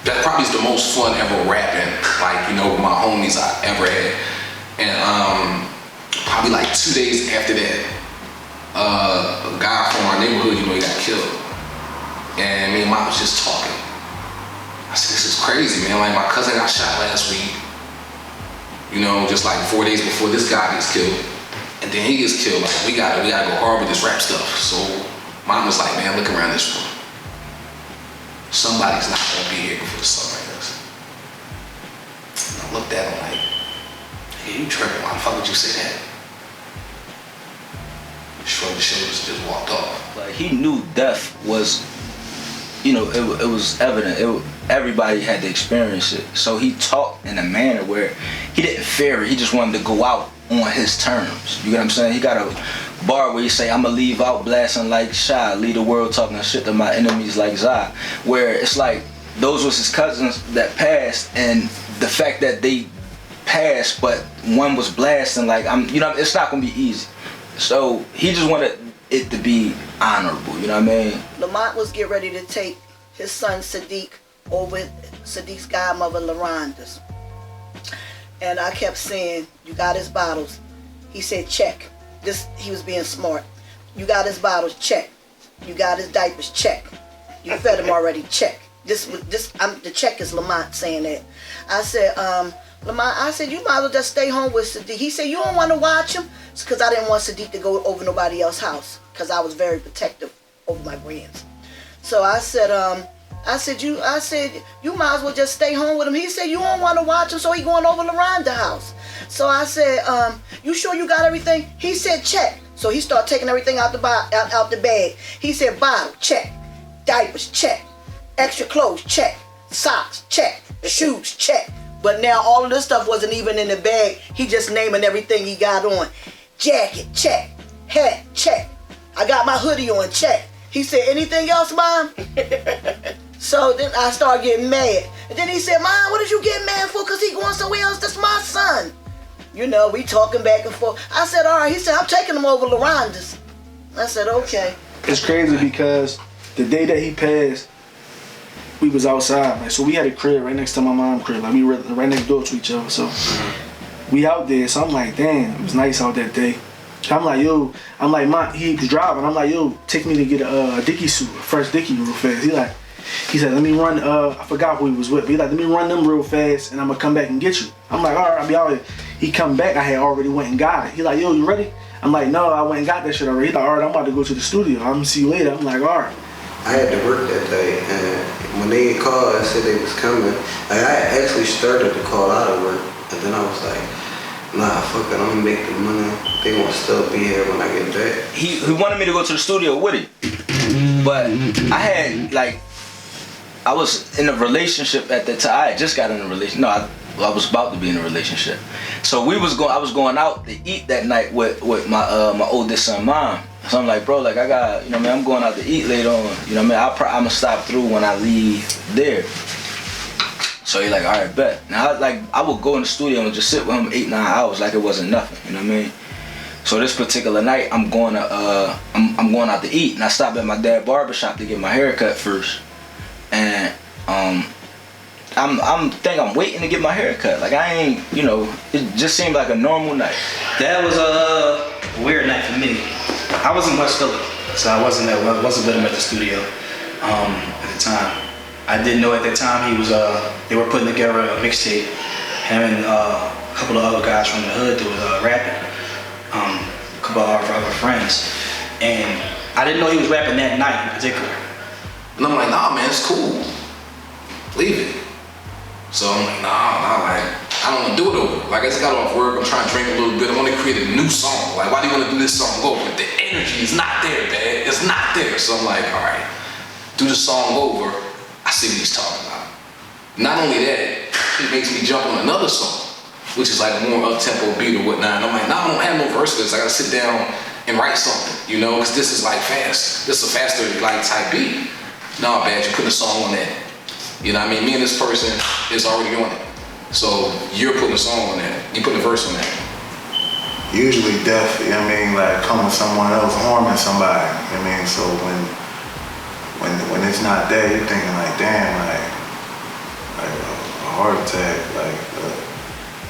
that probably is the most fun ever rapping, like, with my homies I ever had. And probably like 2 days after that, a guy from our neighborhood, he got killed. And me and Mom was just talking. I said, this is crazy, man. Like my cousin got shot last week. Just like 4 days before this guy gets killed. And then he gets killed. Like, we gotta go hard with this rap stuff. So mom was like, man, look around this room. Somebody's not gonna be here before the sun rises. And I looked at him like, hey, you tripping? Why the fuck would you say that? Shrugged his shoulders and just walked off. Like, he knew death was, you know, it was evident. Everybody had to experience it. So he talked in a manner where he didn't fear it. He just wanted to go out on his terms. You get what I'm saying? He got a bar where he say, I'ma leave out blasting like Shy, leave the world talking shit to my enemies like Zai. Where it's like, those was his cousins that passed, and the fact that they passed, but one was blasting like, it's not gonna be easy. So he just wanted it to be honorable, you know what I mean? Lamont was getting ready to take his son Sadiq over Sadiq's godmother LaRonda's. And I kept saying, you got his bottles. He said, check. He was being smart. You got his bottles, check. You got his diapers, check. You fed him already, check. The check is Lamont saying that. I said, Lamont, I said, you might as well just stay home with Sadiq. He said, you don't want to watch him? It's because I didn't want Sadiq to go over nobody else's house, because I was very protective over my grands. So I said, you might as well just stay home with him. He said, you don't want to watch him, so he going over LaRonda's house. So I said, you sure you got everything? He said, check. So he started taking everything out the bag. He said, bottle, check. Diapers, check. Extra clothes, check. Socks, check. Shoes, check. But now all of this stuff wasn't even in the bag. He just naming everything he got on. Jacket, check. Hat, check. I got my hoodie on, check. He said, anything else, Mom? So then I started getting mad. And then he said, Mom, what did you get mad for? Because he going somewhere else. That's my son. You know, we talking back and forth. I said, all right. He said, I'm taking him over LaRonda's. I said, okay. It's crazy because the day that he passed, we was outside. Like, so we had a crib right next to my mom's crib. Like, we were right next door to each other. So we out there. So I'm like, damn, it was nice out that day. I'm like, yo, Mom, he was driving. I'm like, yo, take me to get a Dickie suit, a fresh Dickie real fast. He said, let me run, I forgot who he was with, but he like, let me run them real fast and I'm gonna come back and get you. I'm like, all right, I'll be out here. He come back, I had already went and got it. He like, yo, you ready? I'm like, no, I went and got that shit already. He like, all right, I'm about to go to the studio. I'm gonna see you later. I'm like, all right. I had to work that day, and when they called and said they was coming, like, I actually started to call out of work, and then I was like, nah, fuck it, I'm gonna make the money. They gonna still be here when I get back. He wanted me to go to the studio with him, but I had, like, I was in a relationship at that time. I had just got in a relationship. No, I was about to be in a relationship. So I was going out to eat that night with my my oldest son, Mom. So I'm like, bro, like, I got, you know what I mean, I'm going out to eat later on. You know what I mean? I'm gonna stop through when I leave there. So he's like, all right, bet. Now, I would go in the studio and just sit with him 8-9 hours like it wasn't nothing. You know what I mean? So this particular night, I'm going out to eat, and I stopped at my dad's barbershop to get my hair cut first. And I'm waiting to get my hair cut. Like, I ain't, you know, it just seemed like a normal night. That was a weird night for me. I was in West Philly, so I wasn't with him at the studio at the time. I didn't know at that time they were putting together a mixtape. Him and a couple of other guys from the hood that was rapping, a couple of our other friends, and I didn't know he was rapping that night in particular. And I'm like, nah, man, it's cool. Leave it. So I'm like, nah, like, I don't want to do it over. Like, I just got off work, I'm trying to drink a little bit, I want to create a new song. Like, why do you want to do this song over? The energy is not there, man. It's not there. So I'm like, all right, do the song over, I see what he's talking about. Not only that, he makes me jump on another song, which is like a more up-tempo beat or whatnot. And I'm like, nah, I don't have no verse for this. I gotta sit down and write something, you know, because this is like fast. This is a faster like type beat. Nah, bad, you put a song on that. You know what I mean? Me and this person is already on it. So you're putting a song on that. You put a verse on that. Usually death, you know what I mean, like coming someone else harming somebody. You know what I mean? So when it's not there, you're thinking like, damn, like a heart attack, like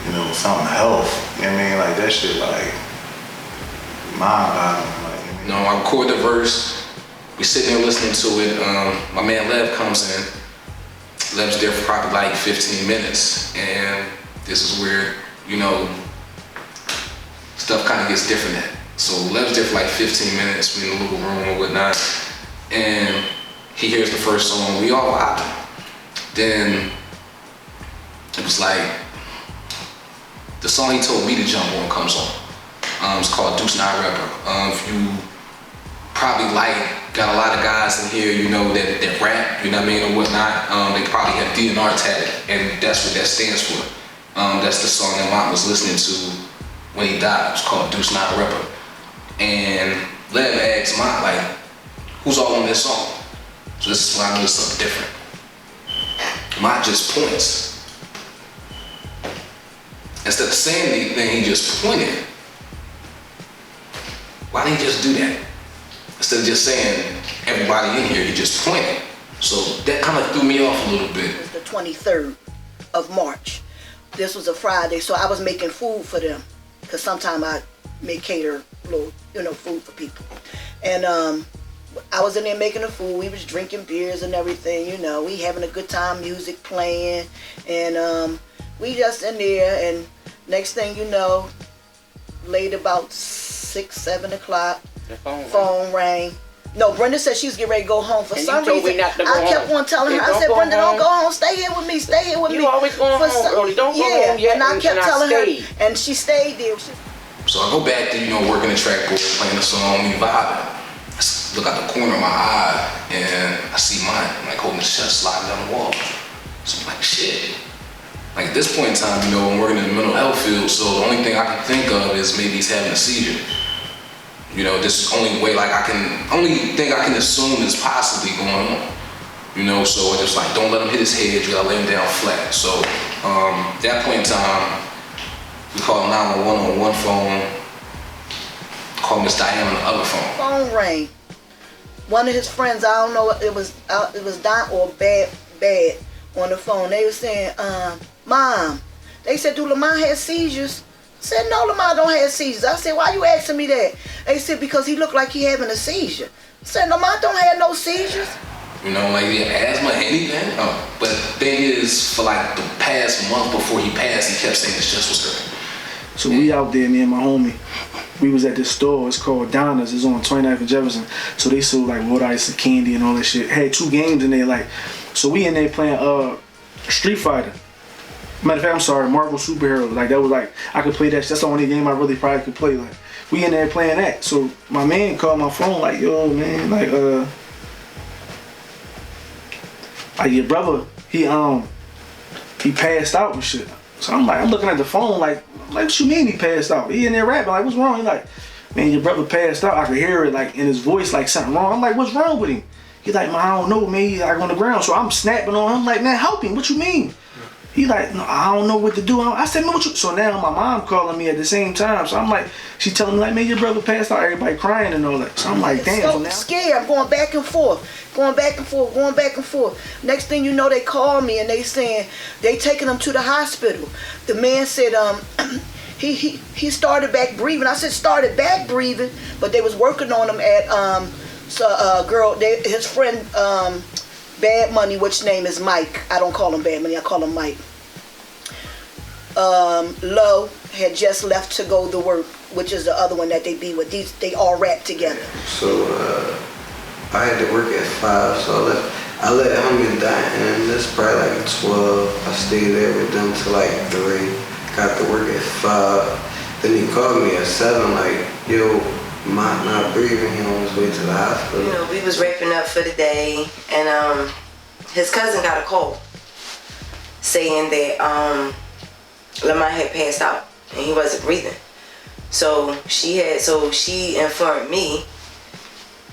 you know, something health. You know what I mean? Like that shit like mind-boggling. Like, you know? No, I record the verse. We sitting there listening to it. My man Lev comes in. Lev's there for probably like 15 minutes. And this is where, you know, stuff kind of gets different at. So Lev's there for like 15 minutes, we in the little room or whatnot, and he hears the first song, we all vibing. Then it was like, the song he told me to jump on comes on. It's called Deuce Not Rapper. If you probably got a lot of guys in here, you know, that rap, you know what I mean, or whatnot, they probably have DNR tatted, and that's what that stands for. That's the song that Mont was listening to when he died. It was called Deuce Not Rapper. And Lev asked Mont, like, who's all on this song? So this is when I knew something different. Mont just points. Instead of saying anything, he just pointed. Why didn't he just do that? Instead of just saying, everybody in here, he just pointed. So that kind of threw me off a little bit. It was the 23rd of March. This was a Friday, so I was making food for them. Because sometimes I may cater little, food for people. And I was in there making the food. We was drinking beers and everything, we having a good time, music playing. And we just in there, and next thing you know, late about 6, 7 o'clock, the phone rang. No, Brenda said she was getting ready to go home. For and some reason, I kept on telling her, I said, Brenda, don't go home. Stay here with me. Stay here with me. You always going home early. Don't go home yet. And I kept telling her, and she stayed there. So I go back to, working the track board, playing the song, we vibing. I look out the corner of my eye, and I see mine, like holding the chest sliding down the wall. So I'm like, shit. Like at this point in time, I'm working in the mental health field, so the only thing I can think of is maybe he's having a seizure. This is the only way, only thing I can assume is possibly going on. So I just like, don't let him hit his head, you gotta lay him down flat. So at that point in time, we called 911 on one phone, called Miss Diane on the other phone. Phone rang. One of his friends, I don't know, it was Don or Bad on the phone. They were saying, Mom, they said, do Lamont have seizures? I said, no, Lamont don't have seizures. I said, why you asking me that? They said, because he looked like he having a seizure. I said, Lamont don't have no seizures. Like he had asthma, anything. But the thing is, for like the past month before he passed, he kept saying his chest was hurting. So we out there, me and my homie, we was at this store, it's called Donna's, it's on 29th and Jefferson. So they sold like water ice and candy and all that shit. Had 2 games in there, so we in there playing Street Fighter. Matter of fact, I'm sorry, Marvel Superheroes. That was I could play that. That's the only game I really probably could play. We in there playing that. So my man called my phone yo man, your brother, he passed out and shit. So I'm looking at the phone what you mean he passed out? He in there rapping, what's wrong? He man, your brother passed out. I could hear it in his voice something wrong. I'm what's wrong with him? He's man, I don't know, man. He's on the ground. So I'm snapping on him, man, help him. What you mean? He no, I don't know what to do. I said, man, what you? So now my mom calling me at the same time. So I'm she telling me man, your brother passed out. Everybody crying and all that. So I'm damn. So now scared. I'm going back and forth. Next thing you know, they call me and they saying they taking him to the hospital. The man said he started back breathing. I said started back breathing, but they was working on him at his friend Bad Money, which name is Mike. I don't call him Bad Money, I call him Mike. Low had just left to go to work, which is the other one that they be with. They all rap together. So I had to work at 5, so I let homie die, and that's probably 12. I stayed there with them till 3. Got to work at 5. Then he called me at 7, yo, Mont not breathing, he on his way to the hospital. We was wrapping up for the day, and his cousin got a call saying that Lamont had passed out and he wasn't breathing. So she informed me,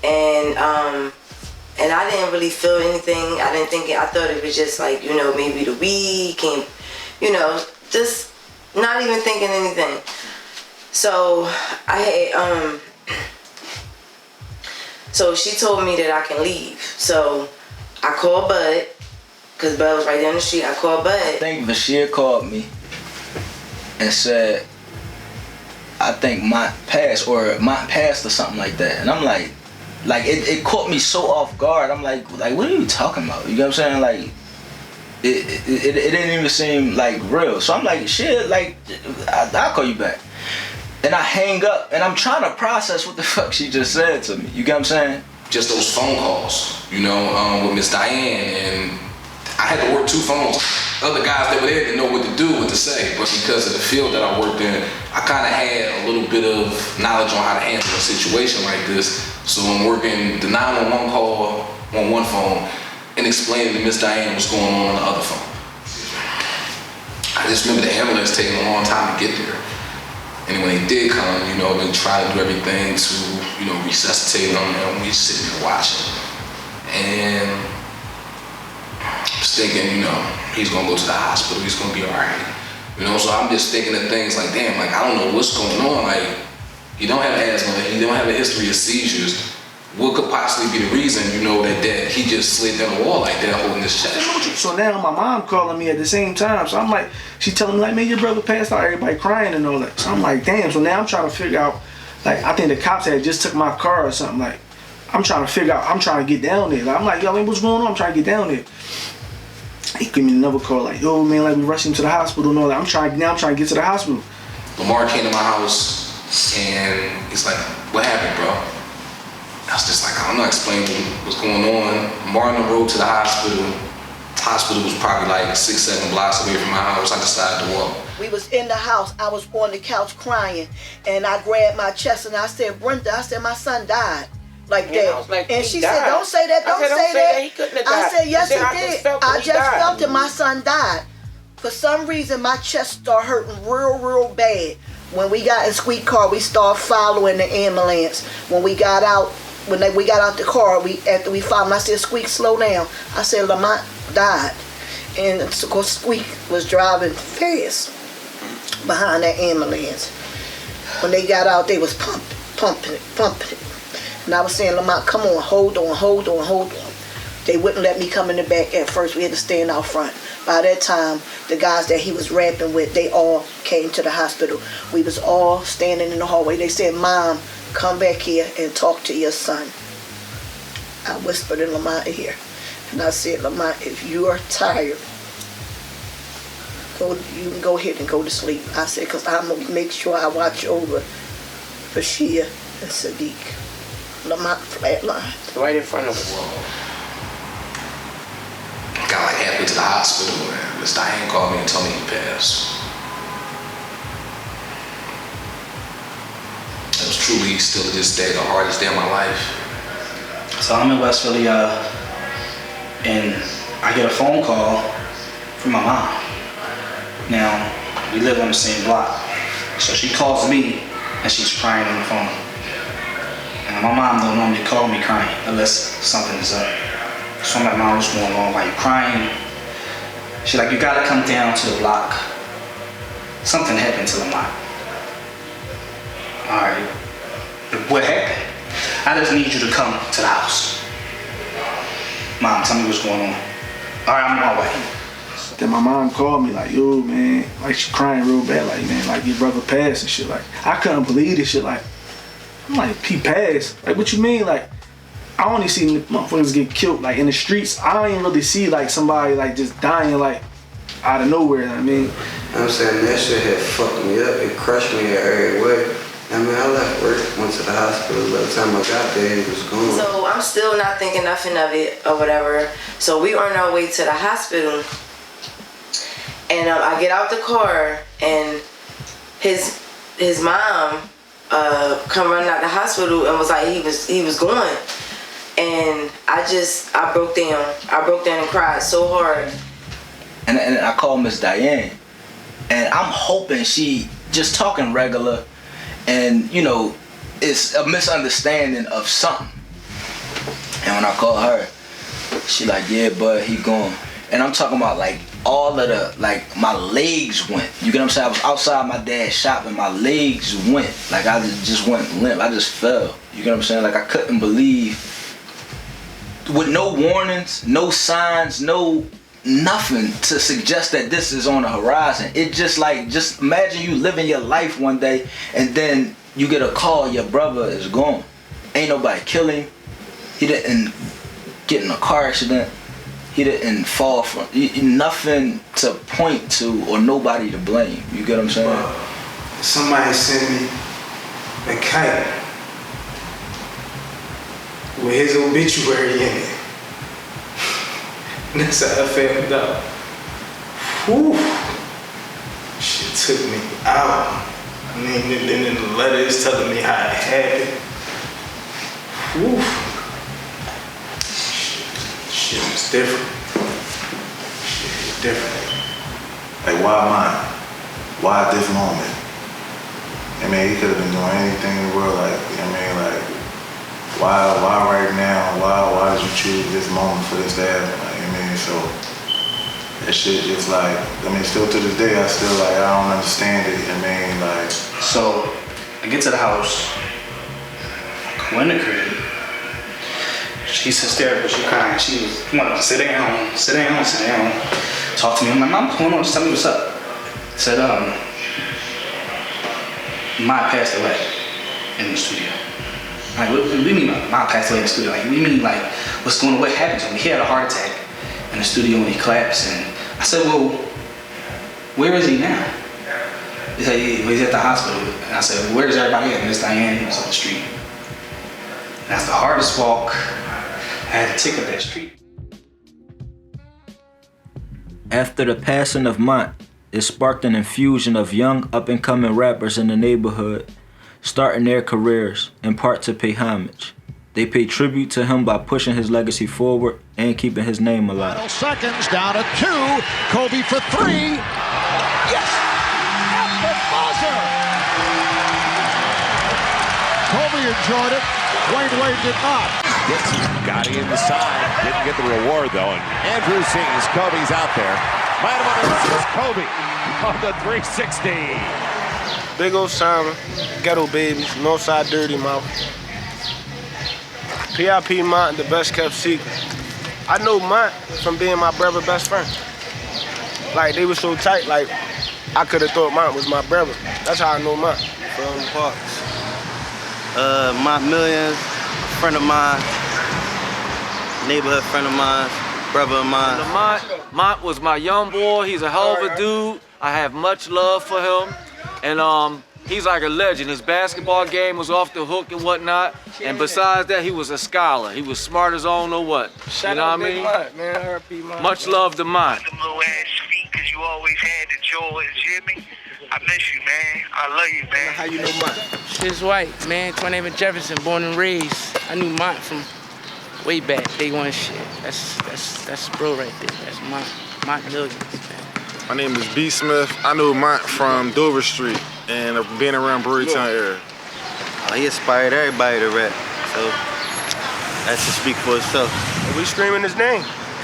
and I didn't really feel anything. I thought it was just maybe the weed came, just not even thinking anything. So I had so she told me that I can leave. So I called Bud, because Bud was right down the street. I called Bud. I think Bashir called me and said, I think Mont passed or something like that. And I'm it caught me so off guard. I'm like, what are you talking about? You know what I'm saying? It didn't even seem real. So I'm shit, I'll call you back. And I hang up, and I'm trying to process what the fuck she just said to me. You get what I'm saying? Just those phone calls, you know, with Miss Diane, and I had to work 2 phones. Other guys that were there didn't know what to do, what to say, but because of the field that I worked in, I kind of had a little bit of knowledge on how to handle a situation like this. So I'm working the 911 call on one phone and explaining to Miss Diane what's going on the other phone. I just remember the ambulance taking a long time to get there. And when they did come, you know, they tried to do everything to, you know, resuscitate them, and we just sitting there watching. And I was thinking, you know, he's gonna go to the hospital, he's gonna be all right. You know, so I'm just thinking of things like, damn, like, I don't know what's going on. Like, he don't have asthma, he don't have a history of seizures. What could possibly be the reason, you know, that he just slid down the wall like that, holding his chest? So now my mom calling me at the same time. So I'm like, she telling me like, man, your brother passed out, everybody crying and all that. So I'm like, damn. So now I'm trying to figure out, like, I think the cops had just took my car or something. Like, I'm trying to figure out, I'm trying to get down there. Like, I'm like, yo, man, what's going on? I'm trying to get down there. He gave me another call, like, yo, man, like, we rushed him to the hospital and all that. I'm trying to get to the hospital. Lamar came to my house and he's like, what happened, bro? I was just like, I'm not explaining what's going on. Lamar on the road to the hospital. Hospital was probably like 6-7 blocks away from my house. I decided to walk. We was in the house. I was on the couch crying, and I grabbed my chest and I said, Brenda, I said, my son died. Like that. I was like, and she died. said, don't say that, don't say that. He couldn't have died. I said, yes, he did. I just felt it. that my son died. For some reason, my chest started hurting real bad. When we got in Squeak car, we started following the ambulance. When we got out, we got out the car, after we followed, I said, Squeak, slow down. I said, Lamont died. And of course, Squeak was driving fast behind that ambulance. When they got out, they was pumping it. And I was saying, Lamont, come on, hold on. They wouldn't let me come in the back at first. We had to stand out front. By that time, the guys that he was rapping with, they all came to the hospital. We was all standing in the hallway. They said, Mom, come back here and talk to your son. I whispered in Lamont's ear. And I said, Lamont, if you are tired, you can go ahead and go to sleep. I said, because I'm going to make sure I watch over Bashir and Sadiq. Lamont flatlined. Right in front of us. Got like halfway to the hospital and Miss Diane called me and told me he passed. It was truly still to this day the hardest day of my life. So I'm in West Philly, and I get a phone call from my mom. Now, we live on the same block. So she calls me and she's crying on the phone. And my mom don't normally call me crying unless something is up. So I'm like, Mom, what's going on? Why you crying? She's like, you gotta come down to the block. Something happened to Lamont. All right, what happened? I just need you to come to the house. Mom, tell me what's going on. All right, I'm on my way. Then my mom called me like, yo, man, like she crying real bad, like, man, like your brother passed and shit. Like, I couldn't believe this shit. Like, I'm like, he passed? Like, what you mean? Like, I only see motherfuckers get killed like in the streets. I don't even really see like somebody like just dying like out of nowhere. You know what I mean? I'm saying that shit had fucked me up. It crushed me in every way. I mean, I left work, went to the hospital. By the time I got there, he was gone. So I'm still not thinking nothing of it or whatever. So we on our way to the hospital, and I get out the car, and his mom come running out the hospital and was like he was going, and I broke down. I broke down and cried so hard. And I called Miss Diane, and I'm hoping she just talking regular. And, you know, it's a misunderstanding of something. And when I call her, she like, yeah, bud, he gone. And I'm talking about, like, all of the, like, my legs went. You get what I'm saying? I was outside my dad's shop and my legs went. Like, I just went limp. I just fell. You get what I'm saying? Like, I couldn't believe, with no warnings, no signs, no nothing to suggest that this is on the horizon. It just imagine you living your life one day and then you get a call, your brother is gone. Ain't nobody kill him. He didn't get in a car accident. He didn't fall from nothing to point to or nobody to blame. You get what I'm saying? Somebody sent me a kite with his obituary in it. And that's how I found out. Whew. Shit took me out. I mean, then the letters telling me how it happened. Whew. Shit was different. Shit was different. Like, why mine? Why this moment? I mean, he could have been doing anything in the world. Like, you know what I mean? Like, why right now? Why did you choose this moment for this to happen? Like, you know what I mean? So that shit just like, I mean, still to this day, I still like, I don't understand it. I mean, like. So I get to the house, go in the crib. She's hysterical, she crying. She was, come on, sit down. Talk to me. I'm like, Mom, what's going on? Just tell me what's up. I said, Ma passed away in the studio. Like, what do you mean Ma passed away in the studio? Like, what do you mean, like, what's going on? What happened to him? He had a heart attack in the studio and he collapsed. And I said, well, where is he now? He said, he's at the hospital. And I said, well, where's everybody at? Miss Diane was on the street. And that's the hardest walk. I had to take up that street. After the passing of Mont, it sparked an infusion of young up-and-coming rappers in the neighborhood, starting their careers, in part to pay homage. They pay tribute to him by pushing his legacy forward and keeping his name alive. Final seconds, down to 2. Kobe for 3. Yes! At the buzzer! Kobe enjoyed it. Wade did not. Got it inside. Didn't get the reward, though. And Andrew sees Kobe's out there. Man of the Kobe on the 360. Big old Simon, Ghetto Babies, Northside Dirty Mouth. PIP Mont, the best kept secret. I know Mont from being my brother's best friend. Like, they were so tight, like, I could have thought Mont was my brother. That's how I know Mont from the parks. Mont Millions, friend of mine, neighborhood friend of mine, brother of mine. Mont was my young boy. He's a hell of a dude. I have much love for him. And he's like a legend. His basketball game was off the hook and whatnot. And besides that, he was a scholar. He was smart as I don't know what. You know what I mean? Man, much love to Mont. Them little ass feet, because you always had the joy, you hear me? I miss you, man. I love you, man. How you know Mont? Shit's white, man. My name is Jefferson, born and raised. I knew Mont from way back, day one shit. That's bro right there. That's Mont Millions, man. My name is B. Smith. I knew Mont from Dover Street and being around Brewerytown area. He inspired everybody to rap, so that should speak for itself. And we screaming his name.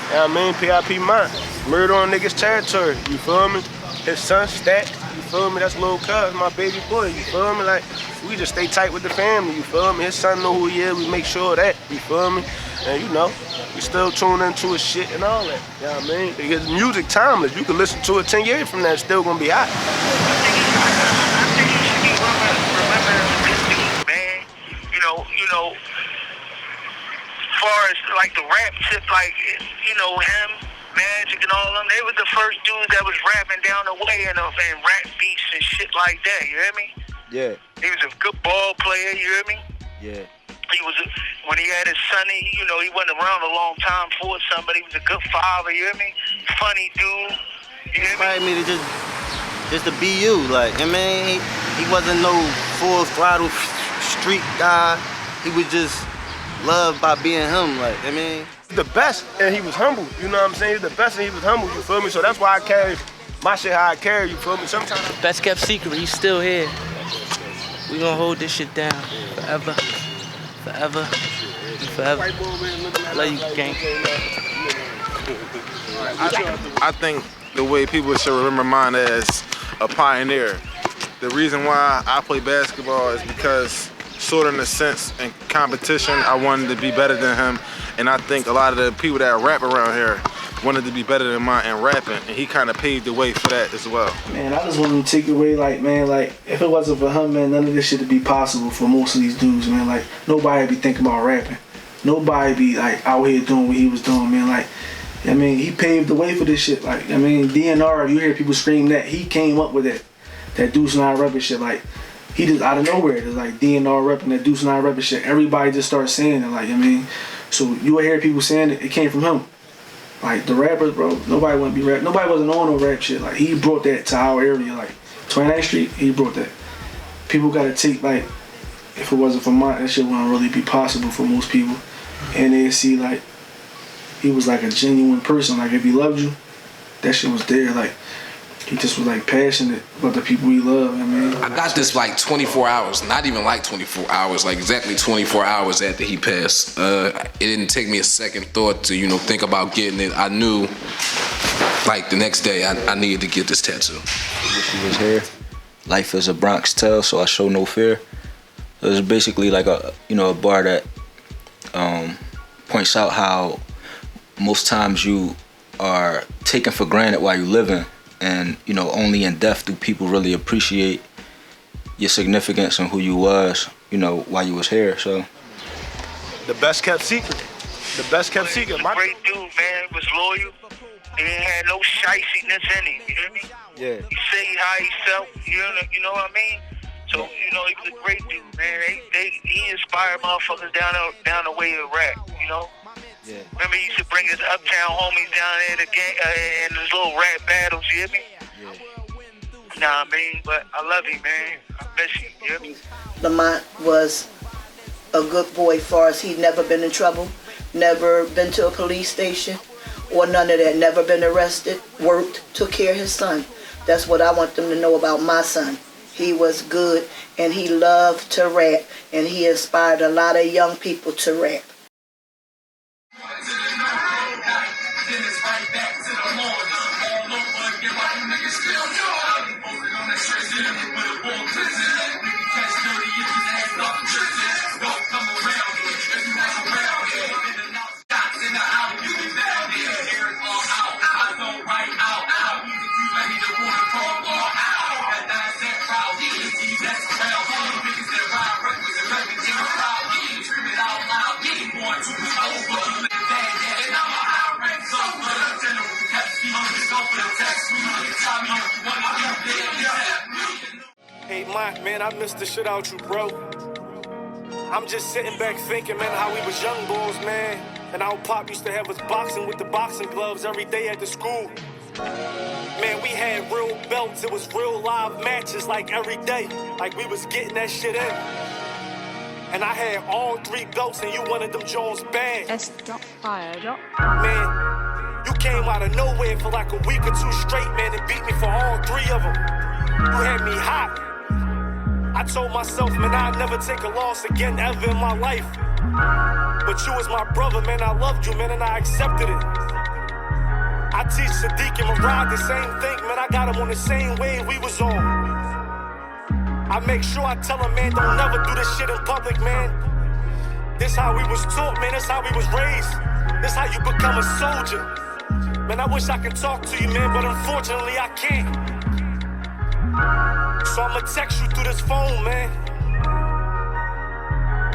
You know what I mean? PIP Mont. Murder on niggas' territory, you feel me? His son Stack, you feel me? That's Lil Cuz, my baby boy, you feel me? Like, we just stay tight with the family, you feel me? His son know who he is, we make sure of that, you feel me? And you know, we still tune into his shit and all that, you know what I mean? Because music timeless, you can listen to it 10 years from now, it's still gonna be hot. I think you should be remember this dude, man. You know, as far as like the rap tip, like, you know, him, Magic and all of them, they were the first dudes that was rapping down the way and rap beats and shit like that, you hear me? Yeah. He was a good ball player, you hear me? Yeah. He was, when he had his son, you know, he wasn't around a long time for somebody. He was a good father, you hear me? Funny dude, you hear me? Inspired me to just to be you, like, I mean, he wasn't no full throttle street guy. He was just loved by being him, like, I mean. The best, and he was humble, you know what I'm saying? He's the best and he was humble, you feel me? So that's why I carry my shit how I carry, you feel me? Sometimes. Best kept secret, he's still here. We gonna hold this shit down forever, forever, forever. Love you, gang. I think the way people should remember mine as a pioneer. The reason why I play basketball is because, sort of in a sense, in competition, I wanted to be better than him. And I think a lot of the people that rap around here wanted to be better than mine in rapping, and he kind of paved the way for that as well. Man, I just want to take away, like, man, like, if it wasn't for him, man, none of this shit would be possible for most of these dudes, man. Like, nobody would be thinking about rapping. Nobody be, like, out here doing what he was doing, man. Like, I mean, he paved the way for this shit. Like, I mean, DNR, you hear people scream that, he came up with that Deuce 9 rubber shit. Like, he just out of nowhere, just like DNR repping that Deuce 9 repping shit. Everybody just started saying it, like, I mean, so you would hear people saying it came from him. Like the rappers, bro, nobody wouldn't be rap. Nobody wasn't on no rap shit. Like he brought that to our area, like 29th Street. He brought that. People gotta take like, if it wasn't for Mont, that shit wouldn't really be possible for most people. And they see like he was like a genuine person. Like if he loved you, that shit was there. Like he just was like passionate about the people he loved. I mean, I got this like 24 hours, not even like 24 hours, like exactly 24 hours after he passed. It didn't take me a second thought to, you know, think about getting it. I knew like the next day I needed to get this tattoo. Wish he was here. Life is a Bronx tale, so I show no fear. It was basically like a bar that points out how most times you are taken for granted while you're living, and you know, only in death do people really appreciate your significance and who you was, you know, while you was here. So the best kept secret. The best kept secret. He was a great dude, man. He was loyal. He ain't had no shiciness in him. You hear me? Yeah. He say how he felt. You know what I mean? So you know, he was a great dude, man. He inspired motherfuckers down the way of rap. You know. Yeah. Remember, he used to bring his uptown homies down there to in his little rap battles. You hear me? Yeah. Nah, I mean, but I love you, man. I miss you. You hear me? Lamont was a good boy for us. He'd never been in trouble, never been to a police station or none of that, never been arrested, worked, took care of his son. That's what I want them to know about my son. He was good and he loved to rap, and he inspired a lot of young people to rap. Hey, Mont, man, I missed the shit out you, bro. I'm just sitting back thinking, man, how we was young boys, man. And our pop used to have us boxing with the boxing gloves every day at the school. Man, we had real belts. It was real live matches, like every day. Like we was getting that shit in. And I had all 3 belts, and you wanted them Jones bad. Man, you came out of nowhere for like a week or 2 straight, man, and beat me for all 3 of them. You had me hot. I told myself, man, I'd never take a loss again ever in my life. But you was my brother, man, I loved you, man, and I accepted it. I teach Sadiq and Marad the same thing, man, I got him on the same wave we was on. I make sure I tell him, man, don't never do this shit in public, man. This how we was taught, man, this how we was raised. This how you become a soldier. Man, I wish I could talk to you, man, but unfortunately I can't. So I'ma text you through this phone, man.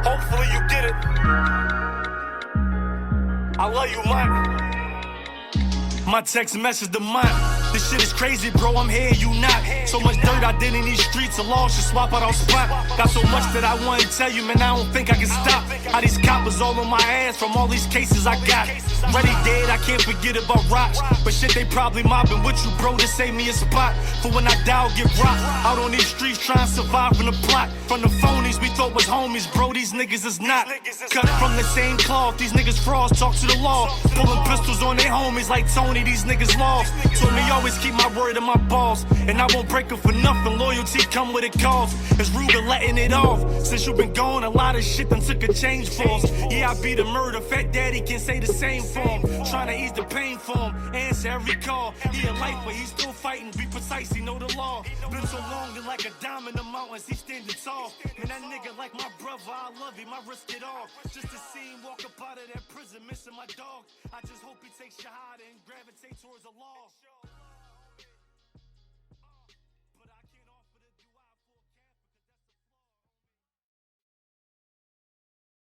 Hopefully you get it. I love you, Mont. My text message to Mont. This shit is crazy, bro, I'm here, you not. So much dirt I did in these streets, a law should swap out on spot. Got so much that I wanna tell you, man, I don't think I can stop. How these coppers all on my ass from all these cases I got. Ready dead, I can't forget about rocks. But shit, they probably mobbing with you, bro, to save me a spot. For when I die, I'll get rocked. Out on these streets trying to survive from the plot. From the phonies we thought was homies, bro, these niggas is not. Cut from the same cloth, these niggas frauds, talk to the law. Pulling pistols on their homies like Tony, these niggas lost. Told me always keep my word in my balls, and I won't break them for nothing. Loyalty come with a cost. It's rude letting it off. Since you been gone, a lot of shit done took a change for us. Yeah, I be the murder, Fat Daddy can say the same for him. Trying to ease the pain for him, answer every call. He a lifer, he still fighting, be precise, he know the law. Been so long, and like a dime in the mountains, he standing tall. And that nigga like my brother, I love him, I risk it all. Just to see him walk up out of that prison, missing my dog. I just hope he takes shahada and gravitate towards the law.